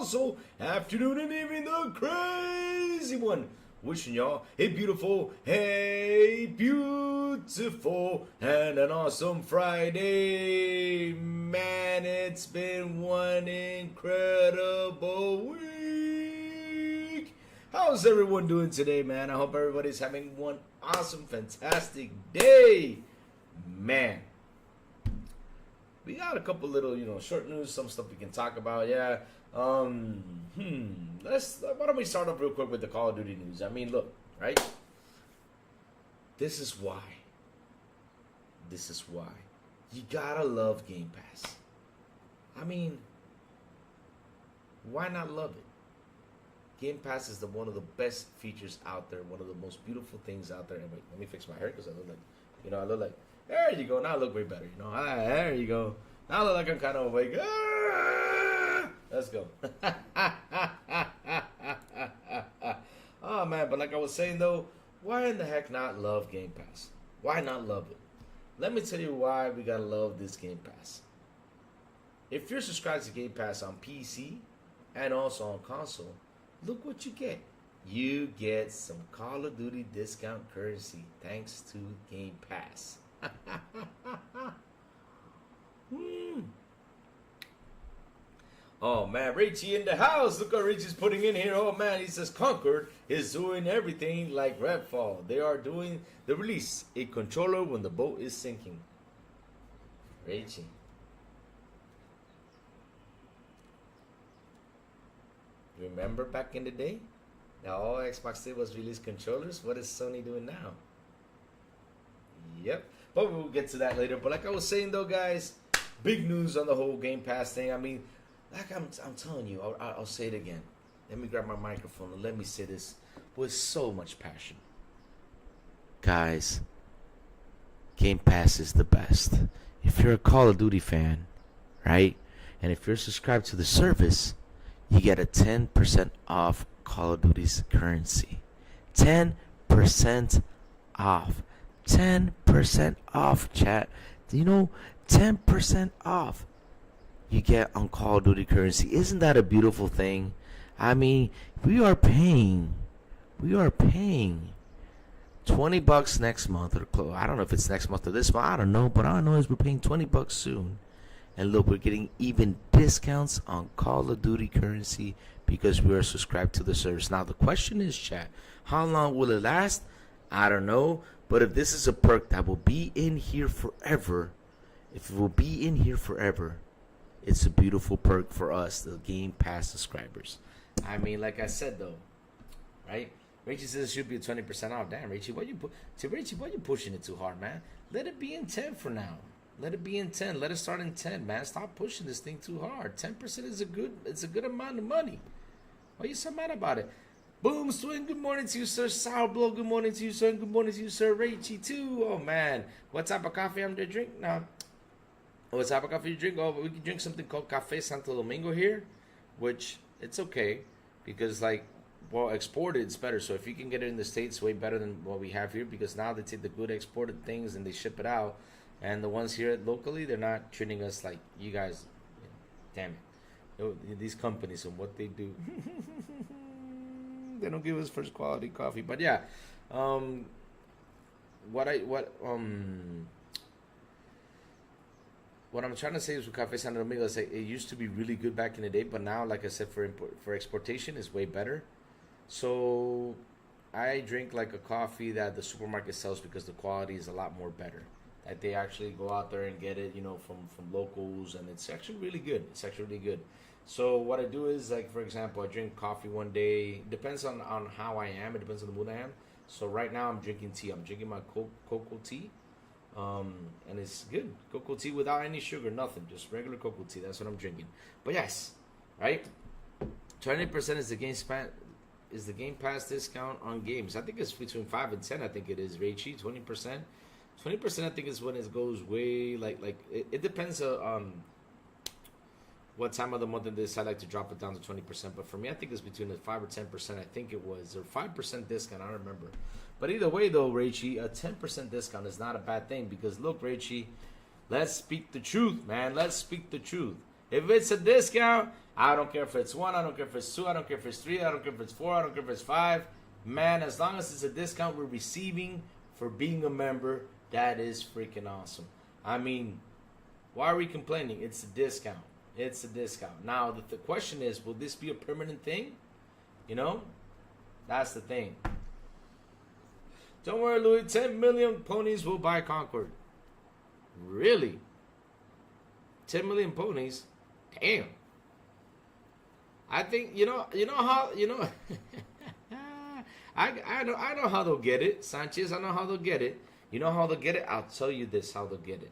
also afternoon and evening, the crazy one. Wishing y'all a beautiful, and an awesome Friday. Man, it's been one incredible week. How's everyone doing today, man? I hope everybody's having one awesome, fantastic day. Man, we got a couple little, short news, some stuff we can talk about. Yeah. Why don't we start off real quick with the Call of Duty news? I mean, look, right? This is why you gotta love Game Pass. I mean, why not love it? Game Pass is one of the best features out there, one of the most beautiful things out there. And wait, let me fix my hair because I look like, there you go. Now I look way better, there you go. Now I look like I'm kind of awake. Let's go. Oh, man, but like I was saying, though, why in the heck not love Game Pass? Why not love it? Let me tell you why we gotta love this Game Pass. If you're subscribed to Game Pass on PC and also on console, look what you get. You get some Call of Duty discount currency thanks to Game Pass. Oh man, Richie in the house. Look what Richie's putting in here. Oh man, he says Concord is doing everything like Redfall. They are doing the release a controller when the boat is sinking. Richie. Remember back in the day? Now all Xbox did was release controllers. What is Sony doing now? Yep. But we'll get to that later. But like I was saying though, guys, big news on the whole Game Pass thing. I mean, like I'm telling you, I'll say it again. Let me grab my microphone and let me say this with so much passion. Guys, Game Pass is the best. If you're a Call of Duty fan, right? And if you're subscribed to the service, you get a 10% off Call of Duty's currency. 10% off. 10% off, chat. Do you know 10% off you get on Call of Duty currency? Isn't that a beautiful thing? I mean, we are paying $20 next month, or I don't know if it's next month or this month, I don't know, but all I know is we're paying $20 soon. And look, we're getting even discounts on Call of Duty currency because we are subscribed to the service. Now the question is, chat, how long will it last? I don't know, but if this is a perk that will be in here forever, if it will be in here forever, it's a beautiful perk for us, the Game Pass subscribers. I mean, like I said though, right? Richie says it should be a 20% off. Damn, Richie, why you pushing it too hard, man? Let it be in 10 for now. Let it be in 10. Let it start in 10, man. Stop pushing this thing too hard. 10% is a good amount of money. Why are you so mad about it? Boom, Swing, good morning to you, sir. Sourblow, good morning to you, sir. Good morning to you, sir. Richie, too. Oh, man. What type of coffee I'm going to drink now? What type of coffee you drink? Oh, we can drink something called Café Santo Domingo here, which it's okay because, exported, it's better. So if you can get it in the States, way better than what we have here because now they take the good exported things and they ship it out. And the ones here locally, they're not treating us like you guys. Damn it. These companies and what they do. They don't give us first quality coffee. But yeah. What I'm trying to say is with Café Santo Domingo, it used to be really good back in the day, but now, like I said, for exportation, it's way better. So I drink like a coffee that the supermarket sells because the quality is a lot more better. That they actually go out there and get it, from locals, and it's actually really good. So what I do is, like, for example, I drink coffee one day. Depends on how I am. It depends on the mood I am. So right now I'm drinking tea. I'm drinking my cocoa tea. And it's good. Cocoa tea without any sugar, nothing. Just regular cocoa tea. That's what I'm drinking. But yes, right? 20% is the Game Pass discount on games. I think it's between 5 and 10. I think it is, Rachy. 20%. 20% I think is when it goes way it depends on what time of the month they decide to drop it down to 20%. But for me, I think it's between the 5 or 10%. I think it was, or 5% discount. I don't remember. But either way, though, Rachy, a 10% discount is not a bad thing because look, Rachy, let's speak the truth, man. Let's speak the truth. If it's a discount, I don't care if it's 1, I don't care if it's 2, I don't care if it's 3, I don't care if it's 4, I don't care if it's 5. Man, as long as it's a discount we're receiving for being a member, that is freaking awesome. I mean, why are we complaining? It's a discount. It's a discount. Now, the question is, will this be a permanent thing? You know? That's the thing. Don't worry, Louis. 10 million ponies will buy Concord. Really? 10 million ponies? Damn. I think I know how they'll get it, Sanchez. I know how they'll get it. You know how they'll get it? I'll tell you this how they'll get it.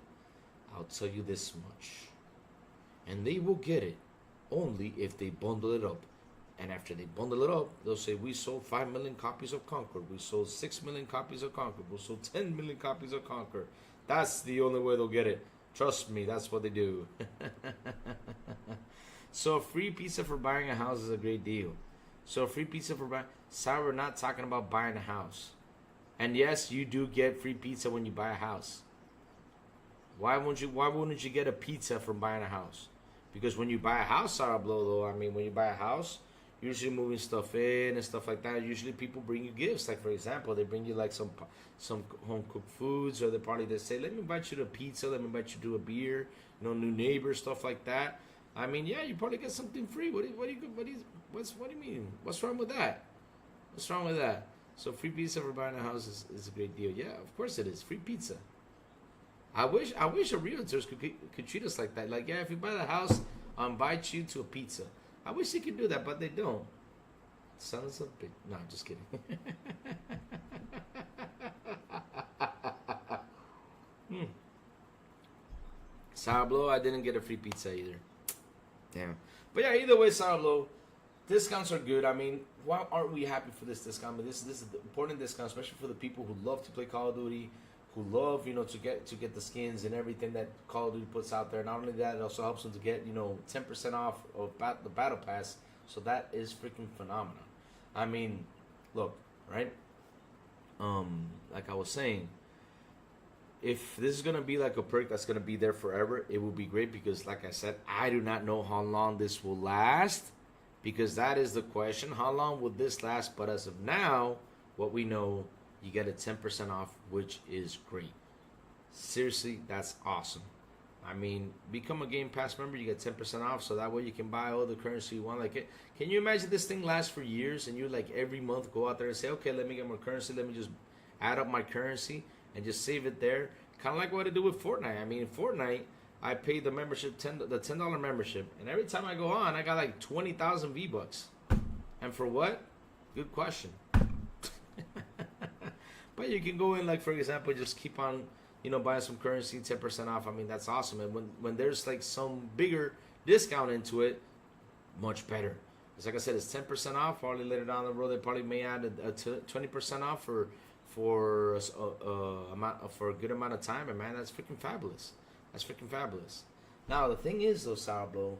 I'll tell you this much. And they will get it only if they bundle it up. And after they bundle it up, they'll say, we sold 5 million copies of Concord. We sold 6 million copies of Concord. We sold 10 million copies of Concord. That's the only way they'll get it. Trust me, that's what they do. So free pizza for buying a house is a great deal. So free pizza for buying... Sorry, we're not talking about buying a house. And yes, you do get free pizza when you buy a house. Why wouldn't you get a pizza from buying a house? Because when you buy a house, Sourblow, though, I mean, when you buy a house, usually moving stuff in and stuff like that, usually people bring you gifts. Like, for example, they bring you like some home-cooked foods, or they say, let me invite you to pizza, let me invite you to a beer, new neighbors, stuff like that. I mean, yeah, you probably get something free. What do you mean? What's wrong with that? What's wrong with that? So free pizza for buying a house is a great deal. Yeah, of course it is. Free pizza. I wish a realtors could treat us like that. Like, yeah, if you buy the house, I'll invite you to a pizza. I wish they could do that, but they don't. Sons of bitch. No, I'm just kidding. Sourblow, I didn't get a free pizza either. Damn. But yeah, either way, Sourblow, discounts are good. I mean, why aren't we happy for this discount? But this is an important discount, especially for the people who love to play Call of Duty, who love, to get the skins and everything that Call of Duty puts out there. Not only that, it also helps them to get, 10% off of the Battle Pass. So that is freaking phenomenal. I mean, look, right? Like I was saying, if this is going to be like a perk that's going to be there forever, it will be great because, like I said, I do not know how long this will last, because that is the question. How long will this last? But as of now, what we know, you get a 10% off, which is great. Seriously, that's awesome. I mean, become a Game Pass member, you get 10% off, so that way you can buy all the currency you want. Like, can you imagine this thing lasts for years, and you like every month go out there and say, okay, let me get more currency, let me just add up my currency and just save it there. Kind of like what I do with Fortnite. I mean, in Fortnite, I pay the membership, the $10 membership, and every time I go on, I got like 20,000 V-Bucks. And for what? Good question. But you can go in, like, for example, just keep on, buying some currency, 10% off. I mean, that's awesome. And when there's like some bigger discount into it, much better. Because like I said, it's 10% off. Probably later down the road, they probably may add a 20% off for a good amount of time. And man, that's freaking fabulous. That's freaking fabulous. Now, the thing is, though, Sourblow,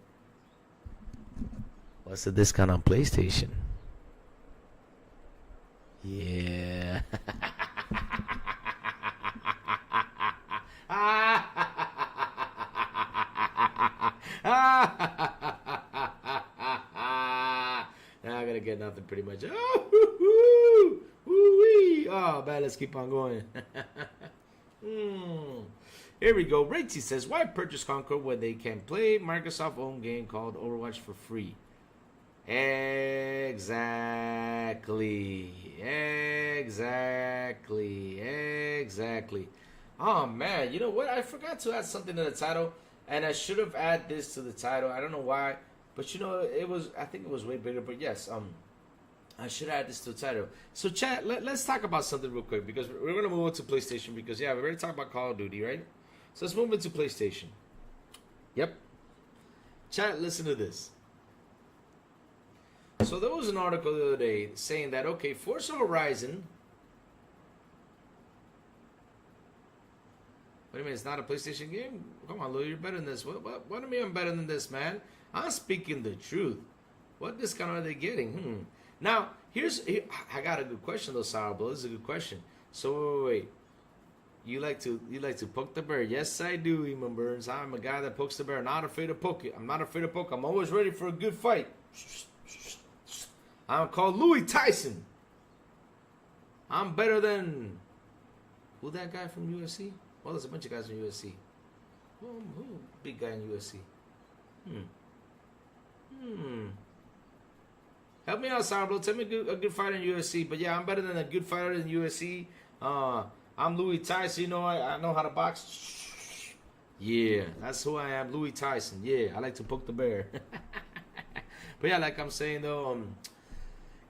what's the discount on PlayStation? Yeah. Now I'm gonna get nothing pretty much. Oh, oh man, let's keep on going. Here we go. Rachie says, why purchase Concord when they can play Microsoft owned game called Overwatch for free? Exactly. Oh man, you know what? I forgot to add something to the title, and I should have added this to the title. I don't know why, but I think it was way bigger. But yes, I should add this to the title. So chat, let's talk about something real quick, because we're gonna move on to PlayStation, because yeah, we already talked about Call of Duty, right? So let's move into PlayStation. Yep. Chat, listen to this. So there was an article the other day saying that, okay, Forza Horizon. What do you mean, it's not a PlayStation game? Come on, Lou, you're better than this. What do you mean I'm better than this, man? I'm speaking the truth. What discount are they getting? Now, I got a good question, though, Sourblow. This is a good question. So, wait. You like to poke the bear. Yes, I do, Eamon Burns. I'm a guy that pokes the bear. Not afraid to poke it. I'm not afraid to poke. I'm always ready for a good fight. I'm called Louis Tyson. I'm better than who that guy from USC? Well, there's a bunch of guys from USC. Who big guy in USC? Help me out, Sourblow. Tell me a good fighter in USC. But yeah, I'm better than a good fighter in USC. I'm Louis Tyson. You know, I know how to box. Yeah, that's who I am, Louis Tyson. Yeah, I like to poke the bear. But yeah, like I'm saying though,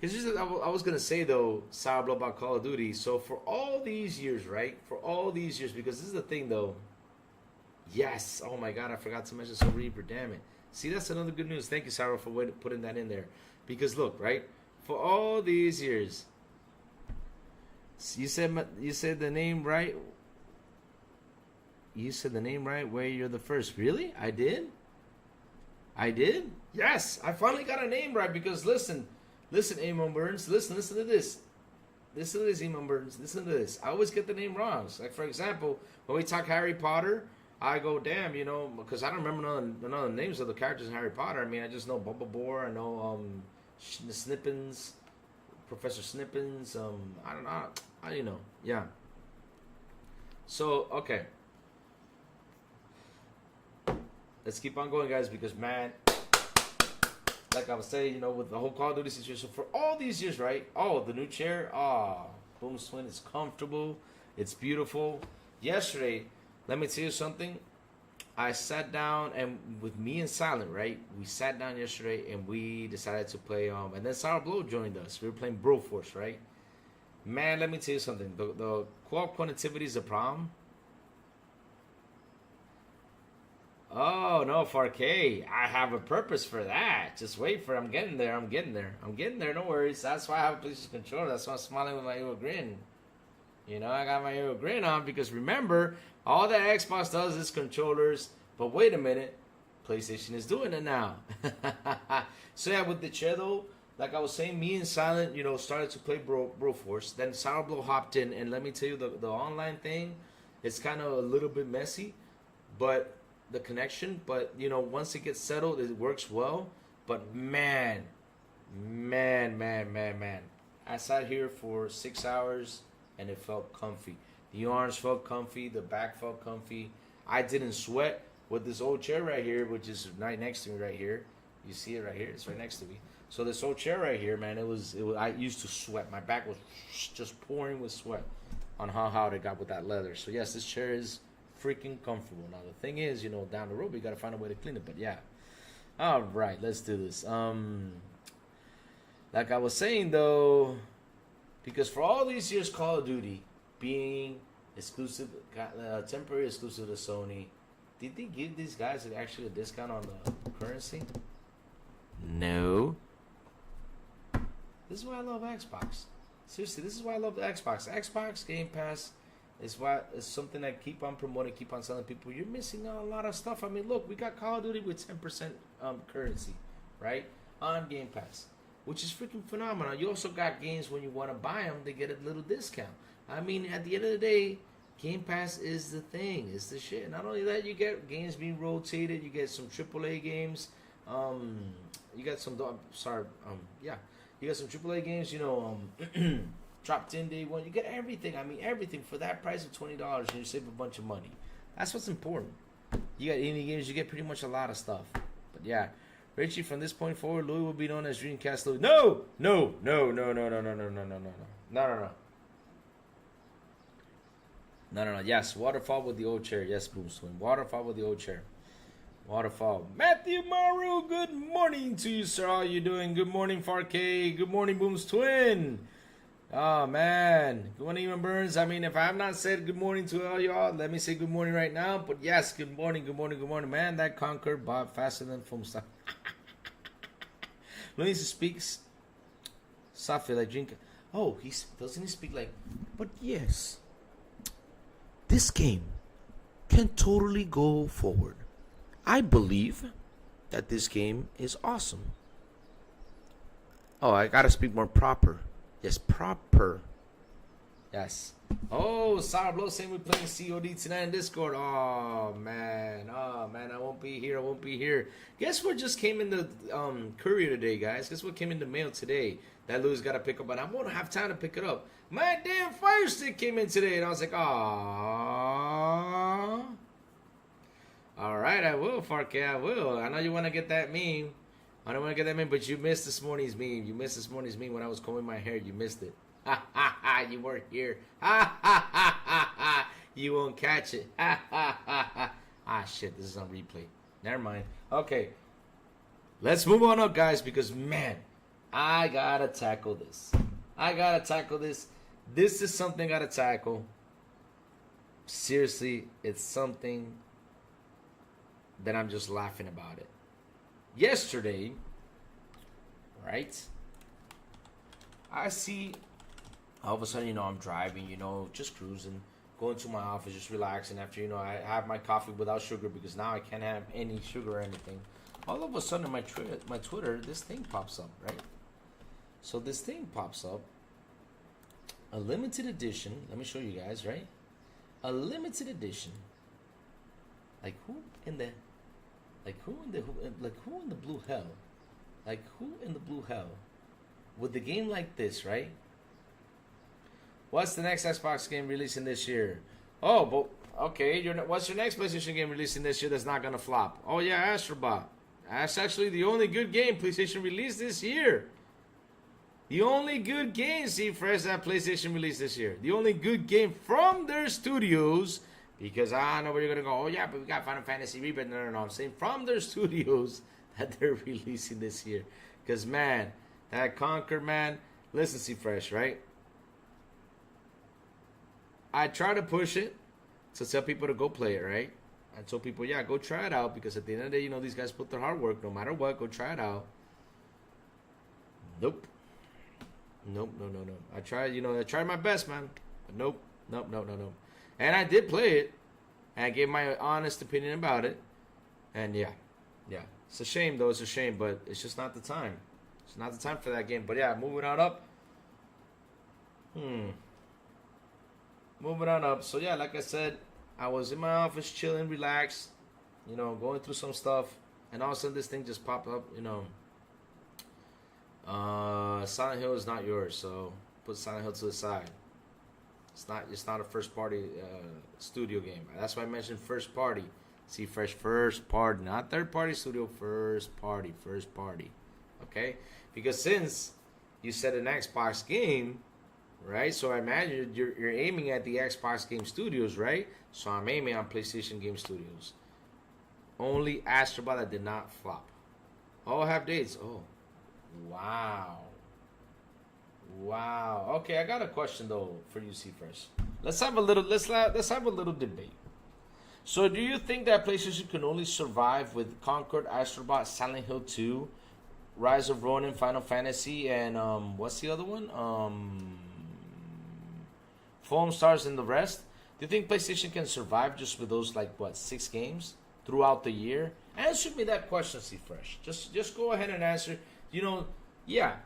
because I was gonna say though, Sourblow, about Call of Duty. So for all these years, right? For all these years, because this is the thing though. Yes. Oh my God, I forgot to mention Soul Reaper. Damn it. See, that's another good news. Thank you, Sourblow, for putting that in there. Because look, right? For all these years. You said the name right. You said the name right where you're the first. Really? I did? Yes, I finally got a name right because listen, Eamon Burns, listen to this. Listen to this, Eamon Burns. Listen to this. I always get the name wrong. Like for example, when we talk Harry Potter, I go, damn, you know, because I don't remember none of the names of the characters in Harry Potter. I mean, I just know Bumbledore, I know Snippins, Professor Snippins, I don't know. You know, yeah. So, okay. Let's keep on going, guys, because, man, like I was saying, you know, with the whole Call of Duty situation, for all these years, right? Oh, the new chair, Boom's Twin, it's comfortable. It's beautiful. Yesterday, let me tell you something. I sat down, and with me and Silent, right? We sat down yesterday, and we decided to play, and then Sourblow joined us. We were playing Broforce, right? Man, let me tell you something. The co-op connectivity is a problem. Oh, no, 4K. I have a purpose for that. Just wait for it. I'm getting there. No worries. That's why I have a PlayStation controller. That's why I'm smiling with my evil grin. You know, I got my evil grin on because remember, all that Xbox does is controllers. But wait a minute. PlayStation is doing it now. So yeah, with the chair though, like I was saying, me and Silent, you know, started to play Broforce. Then Sourblow hopped in, and let me tell you, the online thing, it's kind of a little bit messy, but the connection. But you know, once it gets settled, it works well. But man, I sat here for 6 hours, and it felt comfy. The arms felt comfy, the back felt comfy. I didn't sweat with this old chair right here, which is right next to me right here. You see it right here? It's right next to me. So this old chair right here, man, it was I used to sweat. My back was just pouring with sweat on how hot it got with that leather. So yes, this chair is freaking comfortable. Now the thing is, you know, down the road we gotta find a way to clean it. But yeah, all right, let's do this. Like I was saying though, because for all these years, Call of Duty being exclusive, temporary exclusive to Sony, did they give these guys actually a discount on the currency? No. This is why I love Xbox. Seriously, this is why I love the Xbox. Xbox Game Pass is something that keep on promoting, keep on selling people. You're missing out a lot of stuff. I mean, look, we got Call of Duty with 10% currency, right, on Game Pass, which is freaking phenomenal. You also got games when you want to buy them, they get a little discount. I mean, at the end of the day, Game Pass is the thing. It's the shit. Not only that, you get games being rotated. You get some AAA games. You got some. You got some AAA games. You know, dropped in day one. You get everything. I mean, everything for that price of $20, and you save a bunch of money. That's what's important. You got indie games. You get pretty much a lot of stuff. But yeah, Richie, from this point forward, Louis will be known as Dreamcast Louis. No. Yes, waterfall with the old chair. Yes, Boom Swing. Waterfall with the old chair. Waterfall. Matthew Maru, good morning to you, sir. How are you doing? Good morning, 4K. Good morning, Boom's Twin. Oh, man. Good morning, Eamon Burns. I mean, if I have not said good morning to all y'all, let me say good morning right now. But yes, good morning. Man, that Concord bought faster than foam stuff. Luis speaks softly like drink. Oh, doesn't he speak like, but yes, this game can totally go forward. I believe that this game is awesome. Oh, I gotta speak more proper. Yes, proper. Yes. Oh, Sourblow saying we're playing COD tonight in Discord. Oh man, I won't be here. I won't be here. Guess what just came in the courier today, guys? Guess what came in the mail today? That Louis got to pick up, but I won't have time to pick it up. My damn Fire Stick came in today, and I was like, ah. All right, I will, Farke, I will. I know you want to get that meme. I don't want to get that meme, but you missed this morning's meme. You missed this morning's meme when I was combing my hair. You missed it. Ha ha ha! You weren't here. Ha ha ha ha ha! You won't catch it. Ha ha ha ha! Ah shit! This is on replay. Never mind. Okay, let's move on up, guys, because man, I gotta tackle this. I gotta tackle this. This is something I gotta tackle. Seriously, it's something that I'm just laughing about it. Yesterday, right? I see, all of a sudden, I'm driving, just cruising, going to my office, just relaxing after, I have my coffee without sugar because now I can't have any sugar or anything. All of a sudden, my Twitter, this thing pops up, right? So this thing pops up, a limited edition. Let me show you guys, right? A limited edition. Like who in the blue hell? Like who in the blue hell? With the game like this, right? What's the next Xbox game releasing this year? Oh, but okay. What's your next PlayStation game releasing this year that's not gonna flop? Oh yeah, Astrobot. That's actually the only good game PlayStation released this year. The only good game, Fresh, that PlayStation released this year. The only good game from their studios. Because I know where you're gonna go. Oh yeah, but we got Final Fantasy Rebirth. No. I'm saying from their studios that they're releasing this year. Because man, that Concord, man. Listen, Fresh, right? I try to push it to tell people to go play it, right? I told people, yeah, go try it out because at the end of the day, these guys put their hard work. No matter what, go try it out. Nope. No. I tried my best, man. But nope. And I did play it, and I gave my honest opinion about it. And yeah. It's a shame, though. It's a shame, but it's just not the time. It's not the time for that game. But yeah, moving on up. Moving on up. So yeah, like I said, I was in my office chilling, relaxed, going through some stuff, and all of a sudden this thing just popped up, Silent Hill is not yours, so put Silent Hill to the side. It's not a first party studio game. That's why I mentioned first party. See, Fresh, first party, not third party studio, first party. Okay? Because since you said an Xbox game, right? So I imagine you're aiming at the Xbox Game Studios, right? So I'm aiming on PlayStation Game Studios. Only Astrobot that did not flop. All have dates. Oh, wow. Okay, I got a question though for you, Fresh. Let's have a little debate. So, do you think that PlayStation can only survive with Concord, Astrobot, Silent Hill 2, Rise of Ronin, Final Fantasy, and what's the other one? Foam Stars and the rest? Do you think PlayStation can survive just with those 6 games throughout the year? Answer me that question, Fresh. Just go ahead and answer. Yeah.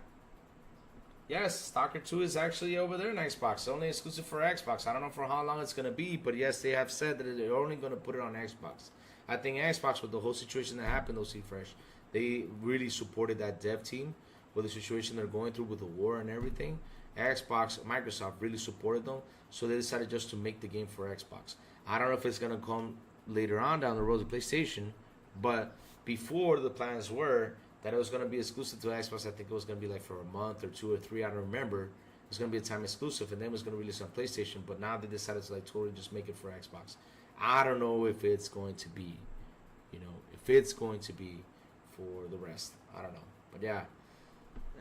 Yes, Stalker 2 is actually over there on Xbox. It's only exclusive for Xbox. I don't know for how long it's going to be, but yes, they have said that they're only going to put it on Xbox. I think Xbox, with the whole situation that happened, though, Fresh, they really supported that dev team with the situation they're going through with the war and everything. Microsoft really supported them, so they decided just to make the game for Xbox. I don't know if it's going to come later on down the road to PlayStation, but before the plans were that it was going to be exclusive to Xbox. I think it was going to be for a month or 2 or 3. I don't remember. It's going to be a time exclusive, and then it was going to release on PlayStation. But now they decided to totally just make it for Xbox. I don't know if it's going to be, if it's going to be for the rest. I don't know. But yeah.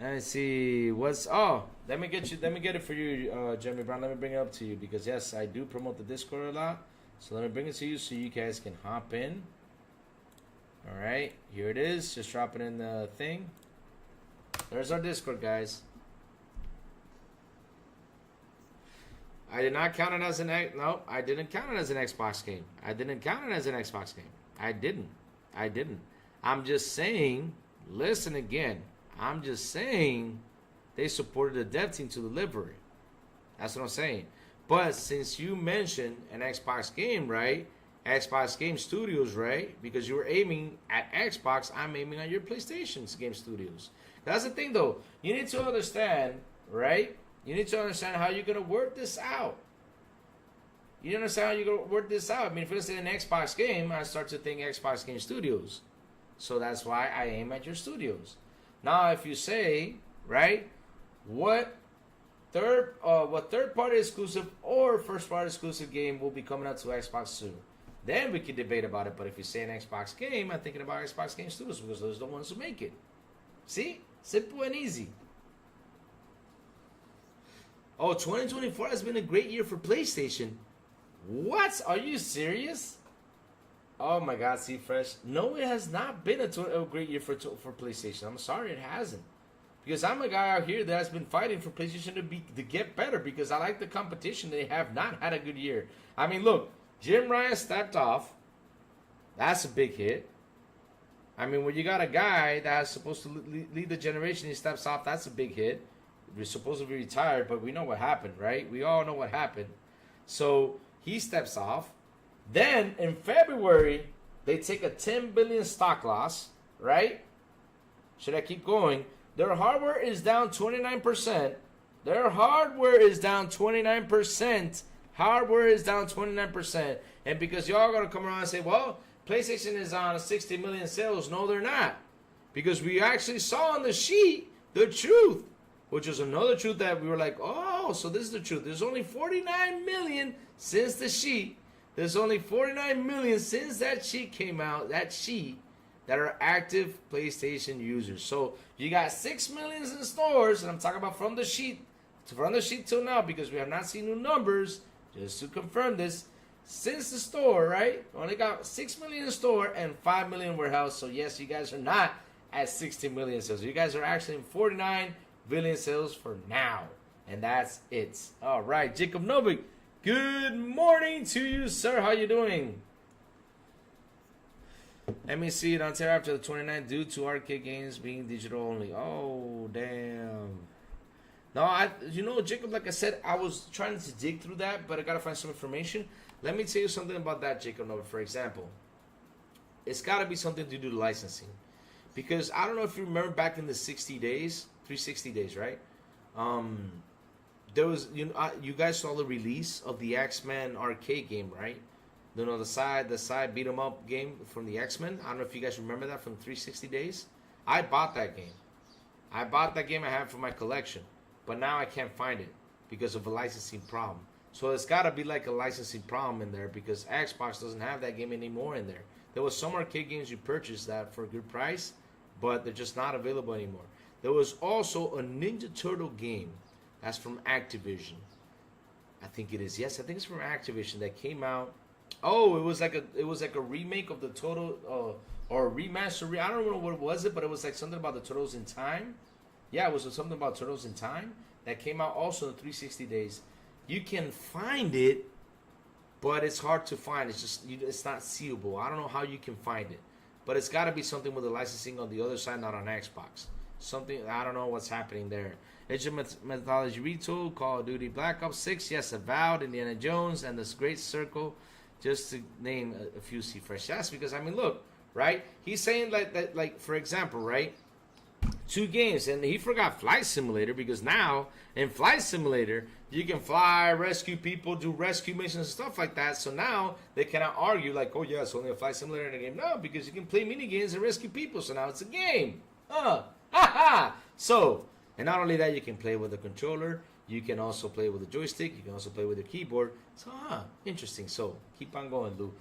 Let's see. Let me get it for you, Jeremy Brown. Let me bring it up to you because yes, I do promote the Discord a lot. So let me bring it to you so you guys can hop in. All right, here it is. Just dropping in the thing. There's our Discord, guys. I did not count it as an I didn't count it as an Xbox game. I didn't. I'm just saying. Listen again. I'm just saying they supported the dev team to deliver it. That's what I'm saying. But since you mentioned an Xbox game, right? Xbox Game Studios, right? Because you were aiming at Xbox, I'm aiming at your PlayStation's Game Studios. That's the thing, though. You need to understand, right? You need to understand how you're gonna work this out. You understand how you're gonna work this out? I mean, if it's an Xbox game, I start to think Xbox Game Studios. So that's why I aim at your studios. Now, if you say, right, what third party exclusive or first party exclusive game will be coming out to Xbox soon, then we can debate about it. But if you say an Xbox game, I'm thinking about Xbox Game Studios because those are the ones who make it. See? Simple and easy. Oh, 2024 has been a great year for PlayStation. What? Are you serious? Oh my God, see fresh. No, it has not been a great year for PlayStation. I'm sorry, it hasn't. Because I'm a guy out here that has been fighting for PlayStation to get better because I like the competition. They have not had a good year. I mean, look, Jim Ryan stepped off. That's a big hit. I mean, when you got a guy that's supposed to lead the generation, he steps off, that's a big hit. We're supposed to be retired, but we know what happened, right? We all know what happened. So he steps off. Then in February, they take a 10 billion stock loss, right? Should I keep going? Their hardware is down 29%. Their hardware is down 29%. Hardware is down 29%. And because y'all gonna come around and say, well, PlayStation is on 60 million sales. No, they're not. Because we actually saw on the sheet the truth, which is another truth that we were like, oh, so this is the truth. There's only 49 million since the sheet. There's only 49 million since that sheet came out, that sheet, that are active PlayStation users. So you got 6 million in stores, and I'm talking about from the sheet till now, because we have not seen new numbers, just to confirm this. Since the store, right? Only got 6 million in store and 5 million warehouse. So yes, you guys are not at 60 million sales. You guys are actually in 49 billion sales for now. And that's it. All right, Jacob Novik, good morning to you, sir. How you doing? Let me see it on Terra after the 29th due to arcade games being digital only. Oh, damn. No, Jacob, like I said, I was trying to dig through that, but I got to find some information. Let me tell you something about that, Jacob Nova. For example, it's got to be something to do with licensing. Because I don't know if you remember back in the 60 days, 360 days, right? There was, you guys saw the release of the X-Men arcade game, right? The side beat 'em up game from the X-Men. I don't know if you guys remember that from 360 days. I bought that game. I have it for my collection. But now I can't find it because of a licensing problem. So it's got to be like a licensing problem in there because Xbox doesn't have that game anymore in there. There was some arcade games you purchased that for a good price, but they're just not available anymore. There was also a Ninja Turtle game that's from Activision. I think it is. Yes, I think it's from Activision that came out. Oh, it was like a remake of the Total or a remaster. I don't know what was it, but it was like something about the Turtles in Time. Yeah, it was something about Turtles in Time that came out also in 360 days. You can find it, but it's hard to find. It's not seeable. I don't know how you can find it, but it's got to be something with the licensing on the other side, not on Xbox. Something, I don't know what's happening there. Age of Mythology Retool, Call of Duty Black Ops 6, yes, Avowed, Indiana Jones, and this Great Circle, just to name a few C Fresh. Yes, because I mean, look, right? He's saying like for example, right? 2 games, and he forgot Flight Simulator, because now in Flight Simulator you can fly, rescue people, do rescue missions and stuff like that. So now they cannot argue like, oh yeah, it's only a Flight Simulator in a game. No, because you can play mini games and rescue people, so now it's a game. So, and not only that, you can play with a controller, you can also play with a joystick, you can also play with your keyboard. So interesting. So keep on going, Lou.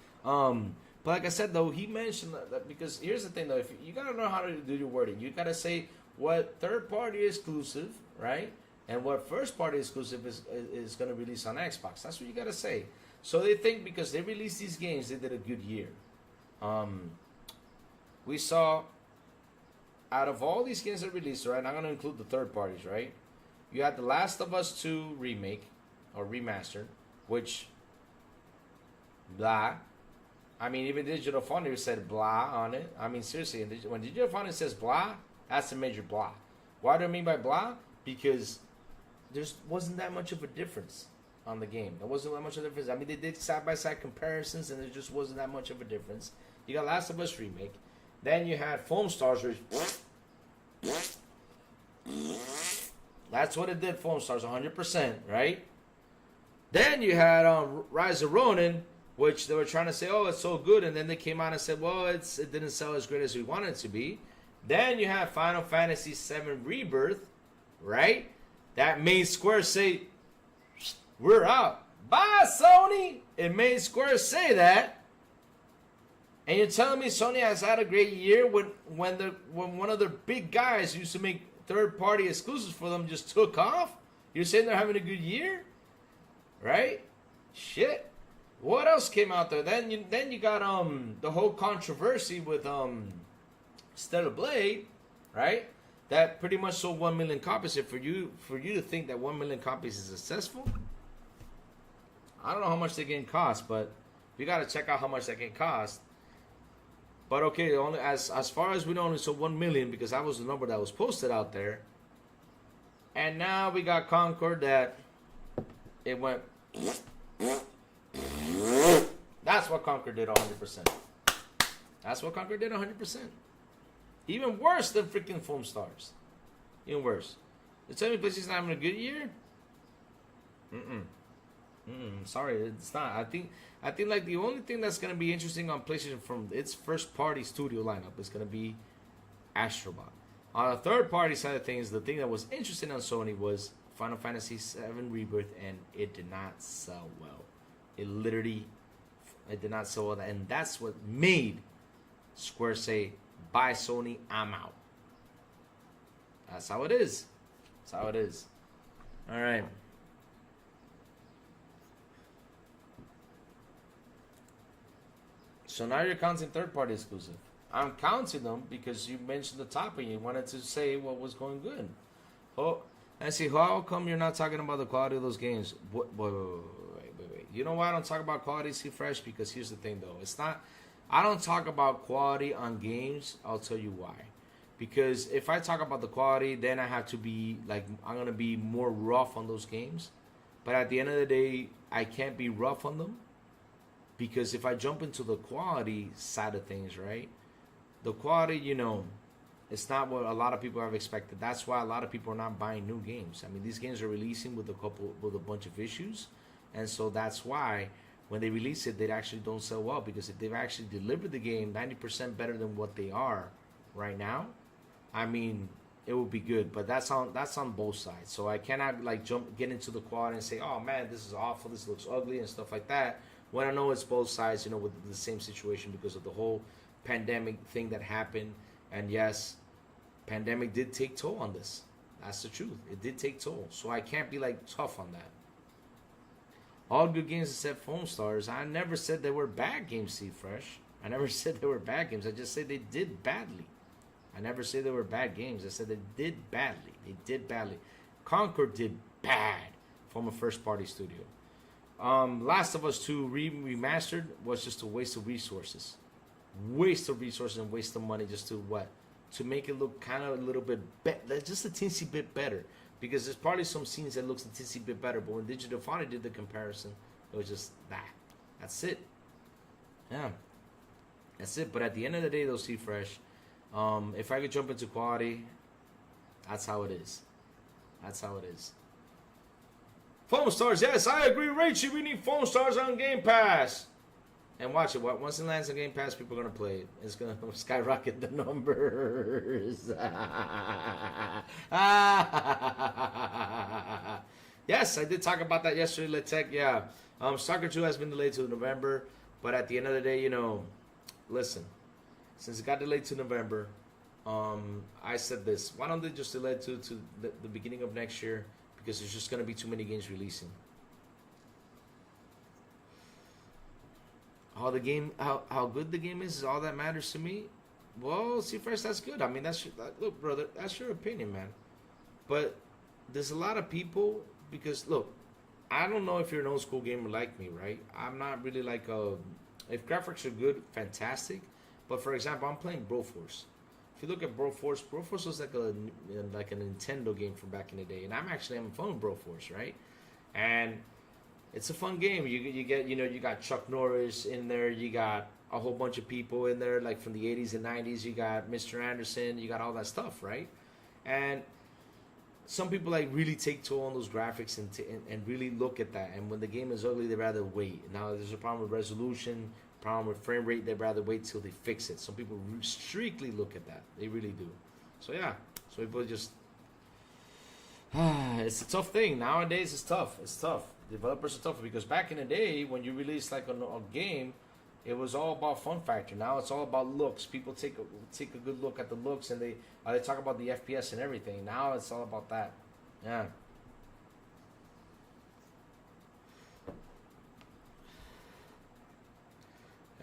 But like I said, though, he mentioned that because here's the thing, though. If you got to know how to do your wording. You got to say what third-party exclusive, right? And what first-party exclusive is going to release on Xbox. That's what you got to say. So they think because they released these games, they did a good year. We saw, out of all these games that released, right, I'm going to include the third parties, right? You had The Last of Us 2 remake, or remastered, which, blah. I mean, even Digital Foundry said blah on it. I mean, seriously, when Digital Foundry says blah, that's a major blah. Why do I mean by blah? Because there wasn't that much of a difference. on the game. There wasn't that much of a difference. I mean, they did side-by-side comparisons, and there just wasn't that much of a difference. You got Last of Us Remake. Then you had Foam Stars, which... That's what it did, Foam Stars, 100%, right? Then you had Rise of Ronin, which they were trying to say, oh, it's so good, and then they came out and said, well, it didn't sell as great as we wanted it to be. Then you have Final Fantasy VII Rebirth, right? That made Square say, we're out. Bye, Sony! It made Square say that. And you're telling me Sony has had a great year when one of their big guys who used to make third-party exclusives for them just took off? You're saying they're having a good year? Right? Shit. What else came out there? Then you got the whole controversy with Stellar Blade, right? That pretty much sold 1 million copies. And for you to think that 1 million copies is successful, I don't know how much the game cost, but you got to check out how much that game cost. But okay, only as far as we know, only sold 1 million because that was the number that was posted out there. And now we got Concord that it went. That's what Concord did 100%. That's what Concord did 100%. Even worse than freaking Foam Stars. Even worse. You tell me PlayStation's not having a good year? Sorry, it's not. I think like the only thing that's gonna be interesting on PlayStation from its first party studio lineup is gonna be Astrobot. On the third party side of things, the thing that was interesting on Sony was Final Fantasy VII Rebirth, and it did not sell well. It did not sell well, and that's what made Square say, "Bye, Sony, I'm out." That's how it is. That's how it is. All right. So now you're counting third-party exclusive. I'm counting them because you mentioned the topic. You wanted to say what was going good. Oh, and see, how come you're not talking about the quality of those games? Wait. You know why I don't talk about quality, C-Fresh? Because here's the thing, though. It's not... I don't talk about quality on games. I'll tell you why. Because if I talk about the quality, then I have to be, like, I'm going to be more rough on those games. But at the end of the day, I can't be rough on them. Because if I jump into the quality side of things, right? The quality, you know, it's not what a lot of people have expected. That's why a lot of people are not buying new games. I mean, these games are releasing with a bunch of issues. And so that's why when they release it, they actually don't sell well. Because if they've actually delivered the game 90% better than what they are right now, I mean, it would be good. But that's on both sides. So I cannot like get into the quality and say, oh man, this is awful, this looks ugly and stuff like that. When I know it's both sides, you know, with the same situation because of the whole pandemic thing that happened. And yes, pandemic did take toll on this. That's the truth. It did take toll. So I can't be like tough on that. All good games except Foam Stars. I never said they were bad games, C-Fresh. I never said they were bad games. I just said they did badly. I never said they were bad games. I said they did badly. They did badly. Concord did bad from a first-party studio. Last of Us 2 remastered was just a waste of resources. Waste of resources and waste of money just to what? To make it look kind of a little bit better, just a teensy bit better. Because there's probably some scenes that looks a teensy bit better, but when Digital Foundry did the comparison, it was just that. That's it. Yeah. That's it. But at the end of the day, though, C-Fresh, if I could jump into quality, that's how it is. That's how it is. Foam Stars, yes, I agree, Rachel. We need Foam Stars on Game Pass. And watch it. Once it lands on Game Pass, people are going to play it. It's going to skyrocket the numbers. Yes, I did talk about that yesterday, Let's Tech. Yeah. Stalker 2 has been delayed to November. But at the end of the day, you know, listen. Since it got delayed to November, I said this. Why don't they just delay it to the beginning of next year? Because there's just going to be too many games releasing. How good the game is all that matters to me. Well, see, first, that's good. I mean, look, brother, that's your opinion, man. But there's a lot of people, because look, I don't know if you're an old school gamer like me, right? I'm not really like if graphics are good, fantastic. But for example, I'm playing Broforce. If you look at Broforce was like a Nintendo game from back in the day, and I'm having fun with Broforce, right? And It's a fun game. You get, you got Chuck Norris in there. You got a whole bunch of people in there, like from the 80s and 90s. You got Mr. Anderson. You got all that stuff, right? And some people like really take toll on those graphics and really look at that. And when the game is ugly, they rather wait. Now there's a problem with resolution, problem with frame rate. They rather wait till they fix it. Some people strictly look at that. They really do. So yeah, so people just it's a tough thing nowadays. It's tough. It's tough. Developers are tough because back in the day when you released like a game, it was all about fun factor. Now it's all about looks. People take a good look at the looks and they talk about the FPS and everything. Now it's all about that. Yeah.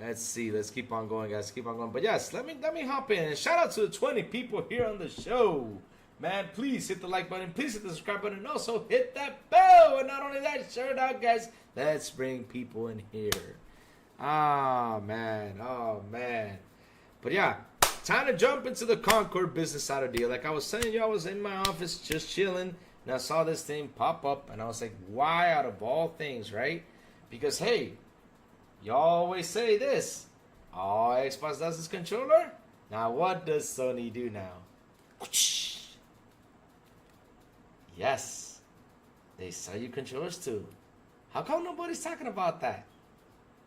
Let's see. Let's keep on going, guys. Keep on going. But yes, let me hop in and shout out to the 20 people here on the show. Man, please hit the like button. Please hit the subscribe button. And also hit that bell. And not only that, share it out, guys. Let's bring people in here. Oh, man. Oh, man. But yeah, time to jump into the Concord business side of the deal. Like I was saying, I was in my office just chilling. And I saw this thing pop up. And I was like, why out of all things, right? Because, hey, y'all always say this. All Xbox does is controller. Now, what does Sony do now? Yes, they sell you controllers too. How come nobody's talking about that?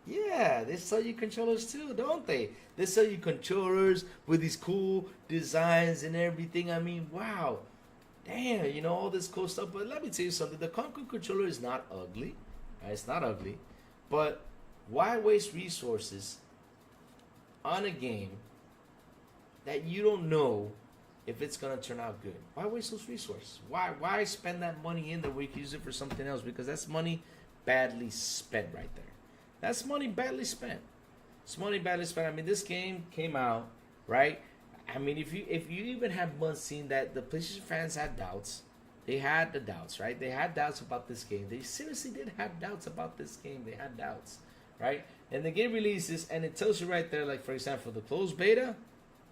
Yeah, they sell you controllers too, don't they? They sell you controllers with these cool designs and everything. I mean, wow. Damn, all this cool stuff. But let me tell you something. The Concord controller is not ugly. Right? It's not ugly. But why waste resources on a game that you don't know if it's going to turn out good? Why waste those resources? Why spend that money in there where you can use it for something else? Because that's money badly spent right there. That's money badly spent. It's money badly spent. I mean, this game came out, right? I mean, if you even have seen that the PlayStation fans had doubts. They had the doubts, right? They had doubts about this game. They seriously did have doubts about this game. They had doubts, right? And the game releases, and it tells you right there, like, for example, the closed beta,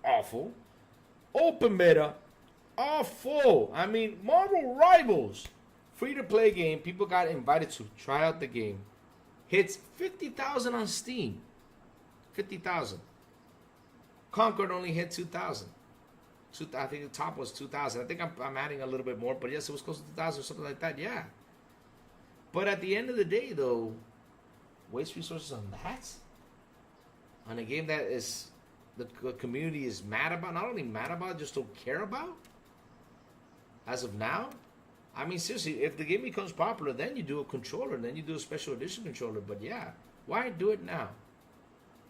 awful. Open beta, awful. I mean, Marvel Rivals, free-to-play game. People got invited to try out the game. Hits 50,000 on Steam. 50,000. Concord only hit 2,000. I think the top was 2,000. I think I'm adding a little bit more, but yes, it was close to 2,000 or something like that. Yeah. But at the end of the day, though, waste resources on that? On a game that is the community is mad about, not only mad about, just don't care about? As of now? I mean, seriously, if the game becomes popular, then you do a controller, then you do a special edition controller. But yeah, why do it now?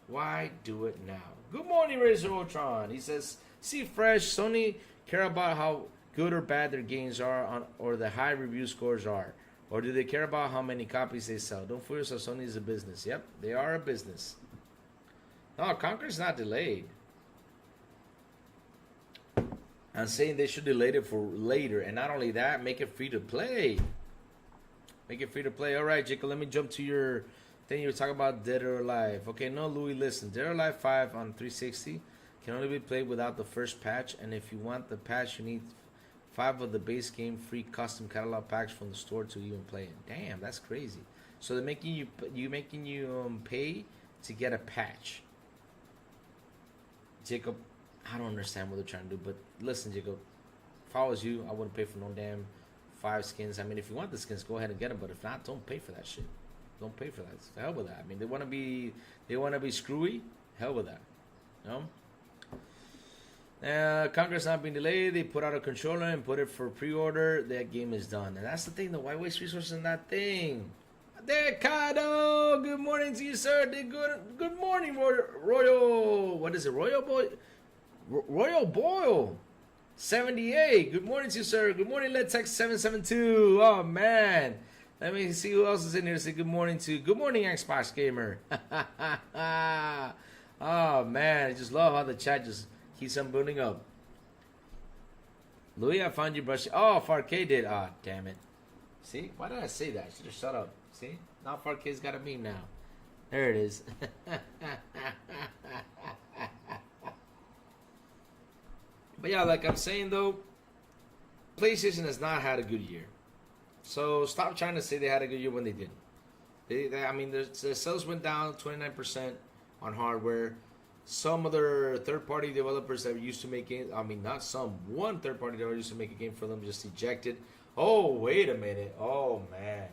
Why do it now? Good morning, Razor Ultron. He says, see, Fresh, Sony care about how good or bad their games are or the high review scores are. Or do they care about how many copies they sell? Don't fool yourself, Sony is a business. Yep, they are a business. No, Conquer's not delayed. I'm saying they should delay it for later. And not only that, make it free to play. Make it free to play. All right, Jacob, let me jump to your thing. You were talking about Dead or Alive. Okay, no, Louis, listen. Dead or Alive 5 on 360 can only be played without the first patch. And if you want the patch, you need 5 of the base game free custom catalog packs from the store to even play it. Damn, that's crazy. So they're making you pay to get a patch. Jacob, I don't understand what they're trying to do, but listen, Jacob, if I was you, I wouldn't pay for no damn 5 skins. I mean, if you want the skins, go ahead and get them, but if not, don't pay for that shit. Don't pay for that. The hell with that. I mean, they want to be screwy. Hell with that. You know? Congress not being delayed. They put out a controller and put it for pre-order. That game is done, and that's the thing. The why waste resources in that thing? Decado, good morning to you, sir. Good morning, Royal. What is it, Royal Boy? Royal Boyle 78. Good morning to you, sir. Good morning, Let's Text 772. Oh man, let me see who else is in here to say good morning to. Good morning, Xbox Gamer. Oh man, I just love how the chat just keeps on booting up. Louis, I found you brushing. Oh, Fark did. Ah, oh, damn it. See, why did I say that? I should have shut up. See, now Fark's got a meme now. There it is. But yeah, like I'm saying though, PlayStation has not had a good year. So stop trying to say they had a good year when they didn't. I mean, the sales went down 29% on hardware. Some other third-party developers that used to make games, I mean, not some, one third-party developer used to make a game for them just ejected. Oh, wait a minute. Oh, man.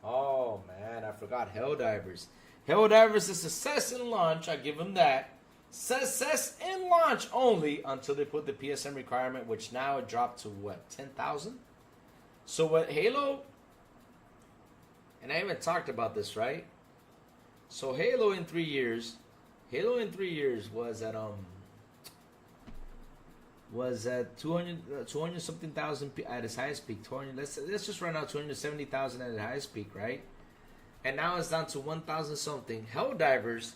I forgot Helldivers. Helldivers is success in launch. I give them that. Success in launch only until they put the PSN requirement, which now it dropped to what, 10,000? So what Halo, and I even talked about this, right? So Halo in 3 years was at 200 something thousand at its highest peak. 200, let's just run out 270,000 at its highest peak, right? And now it's down to 1,000 something. Helldivers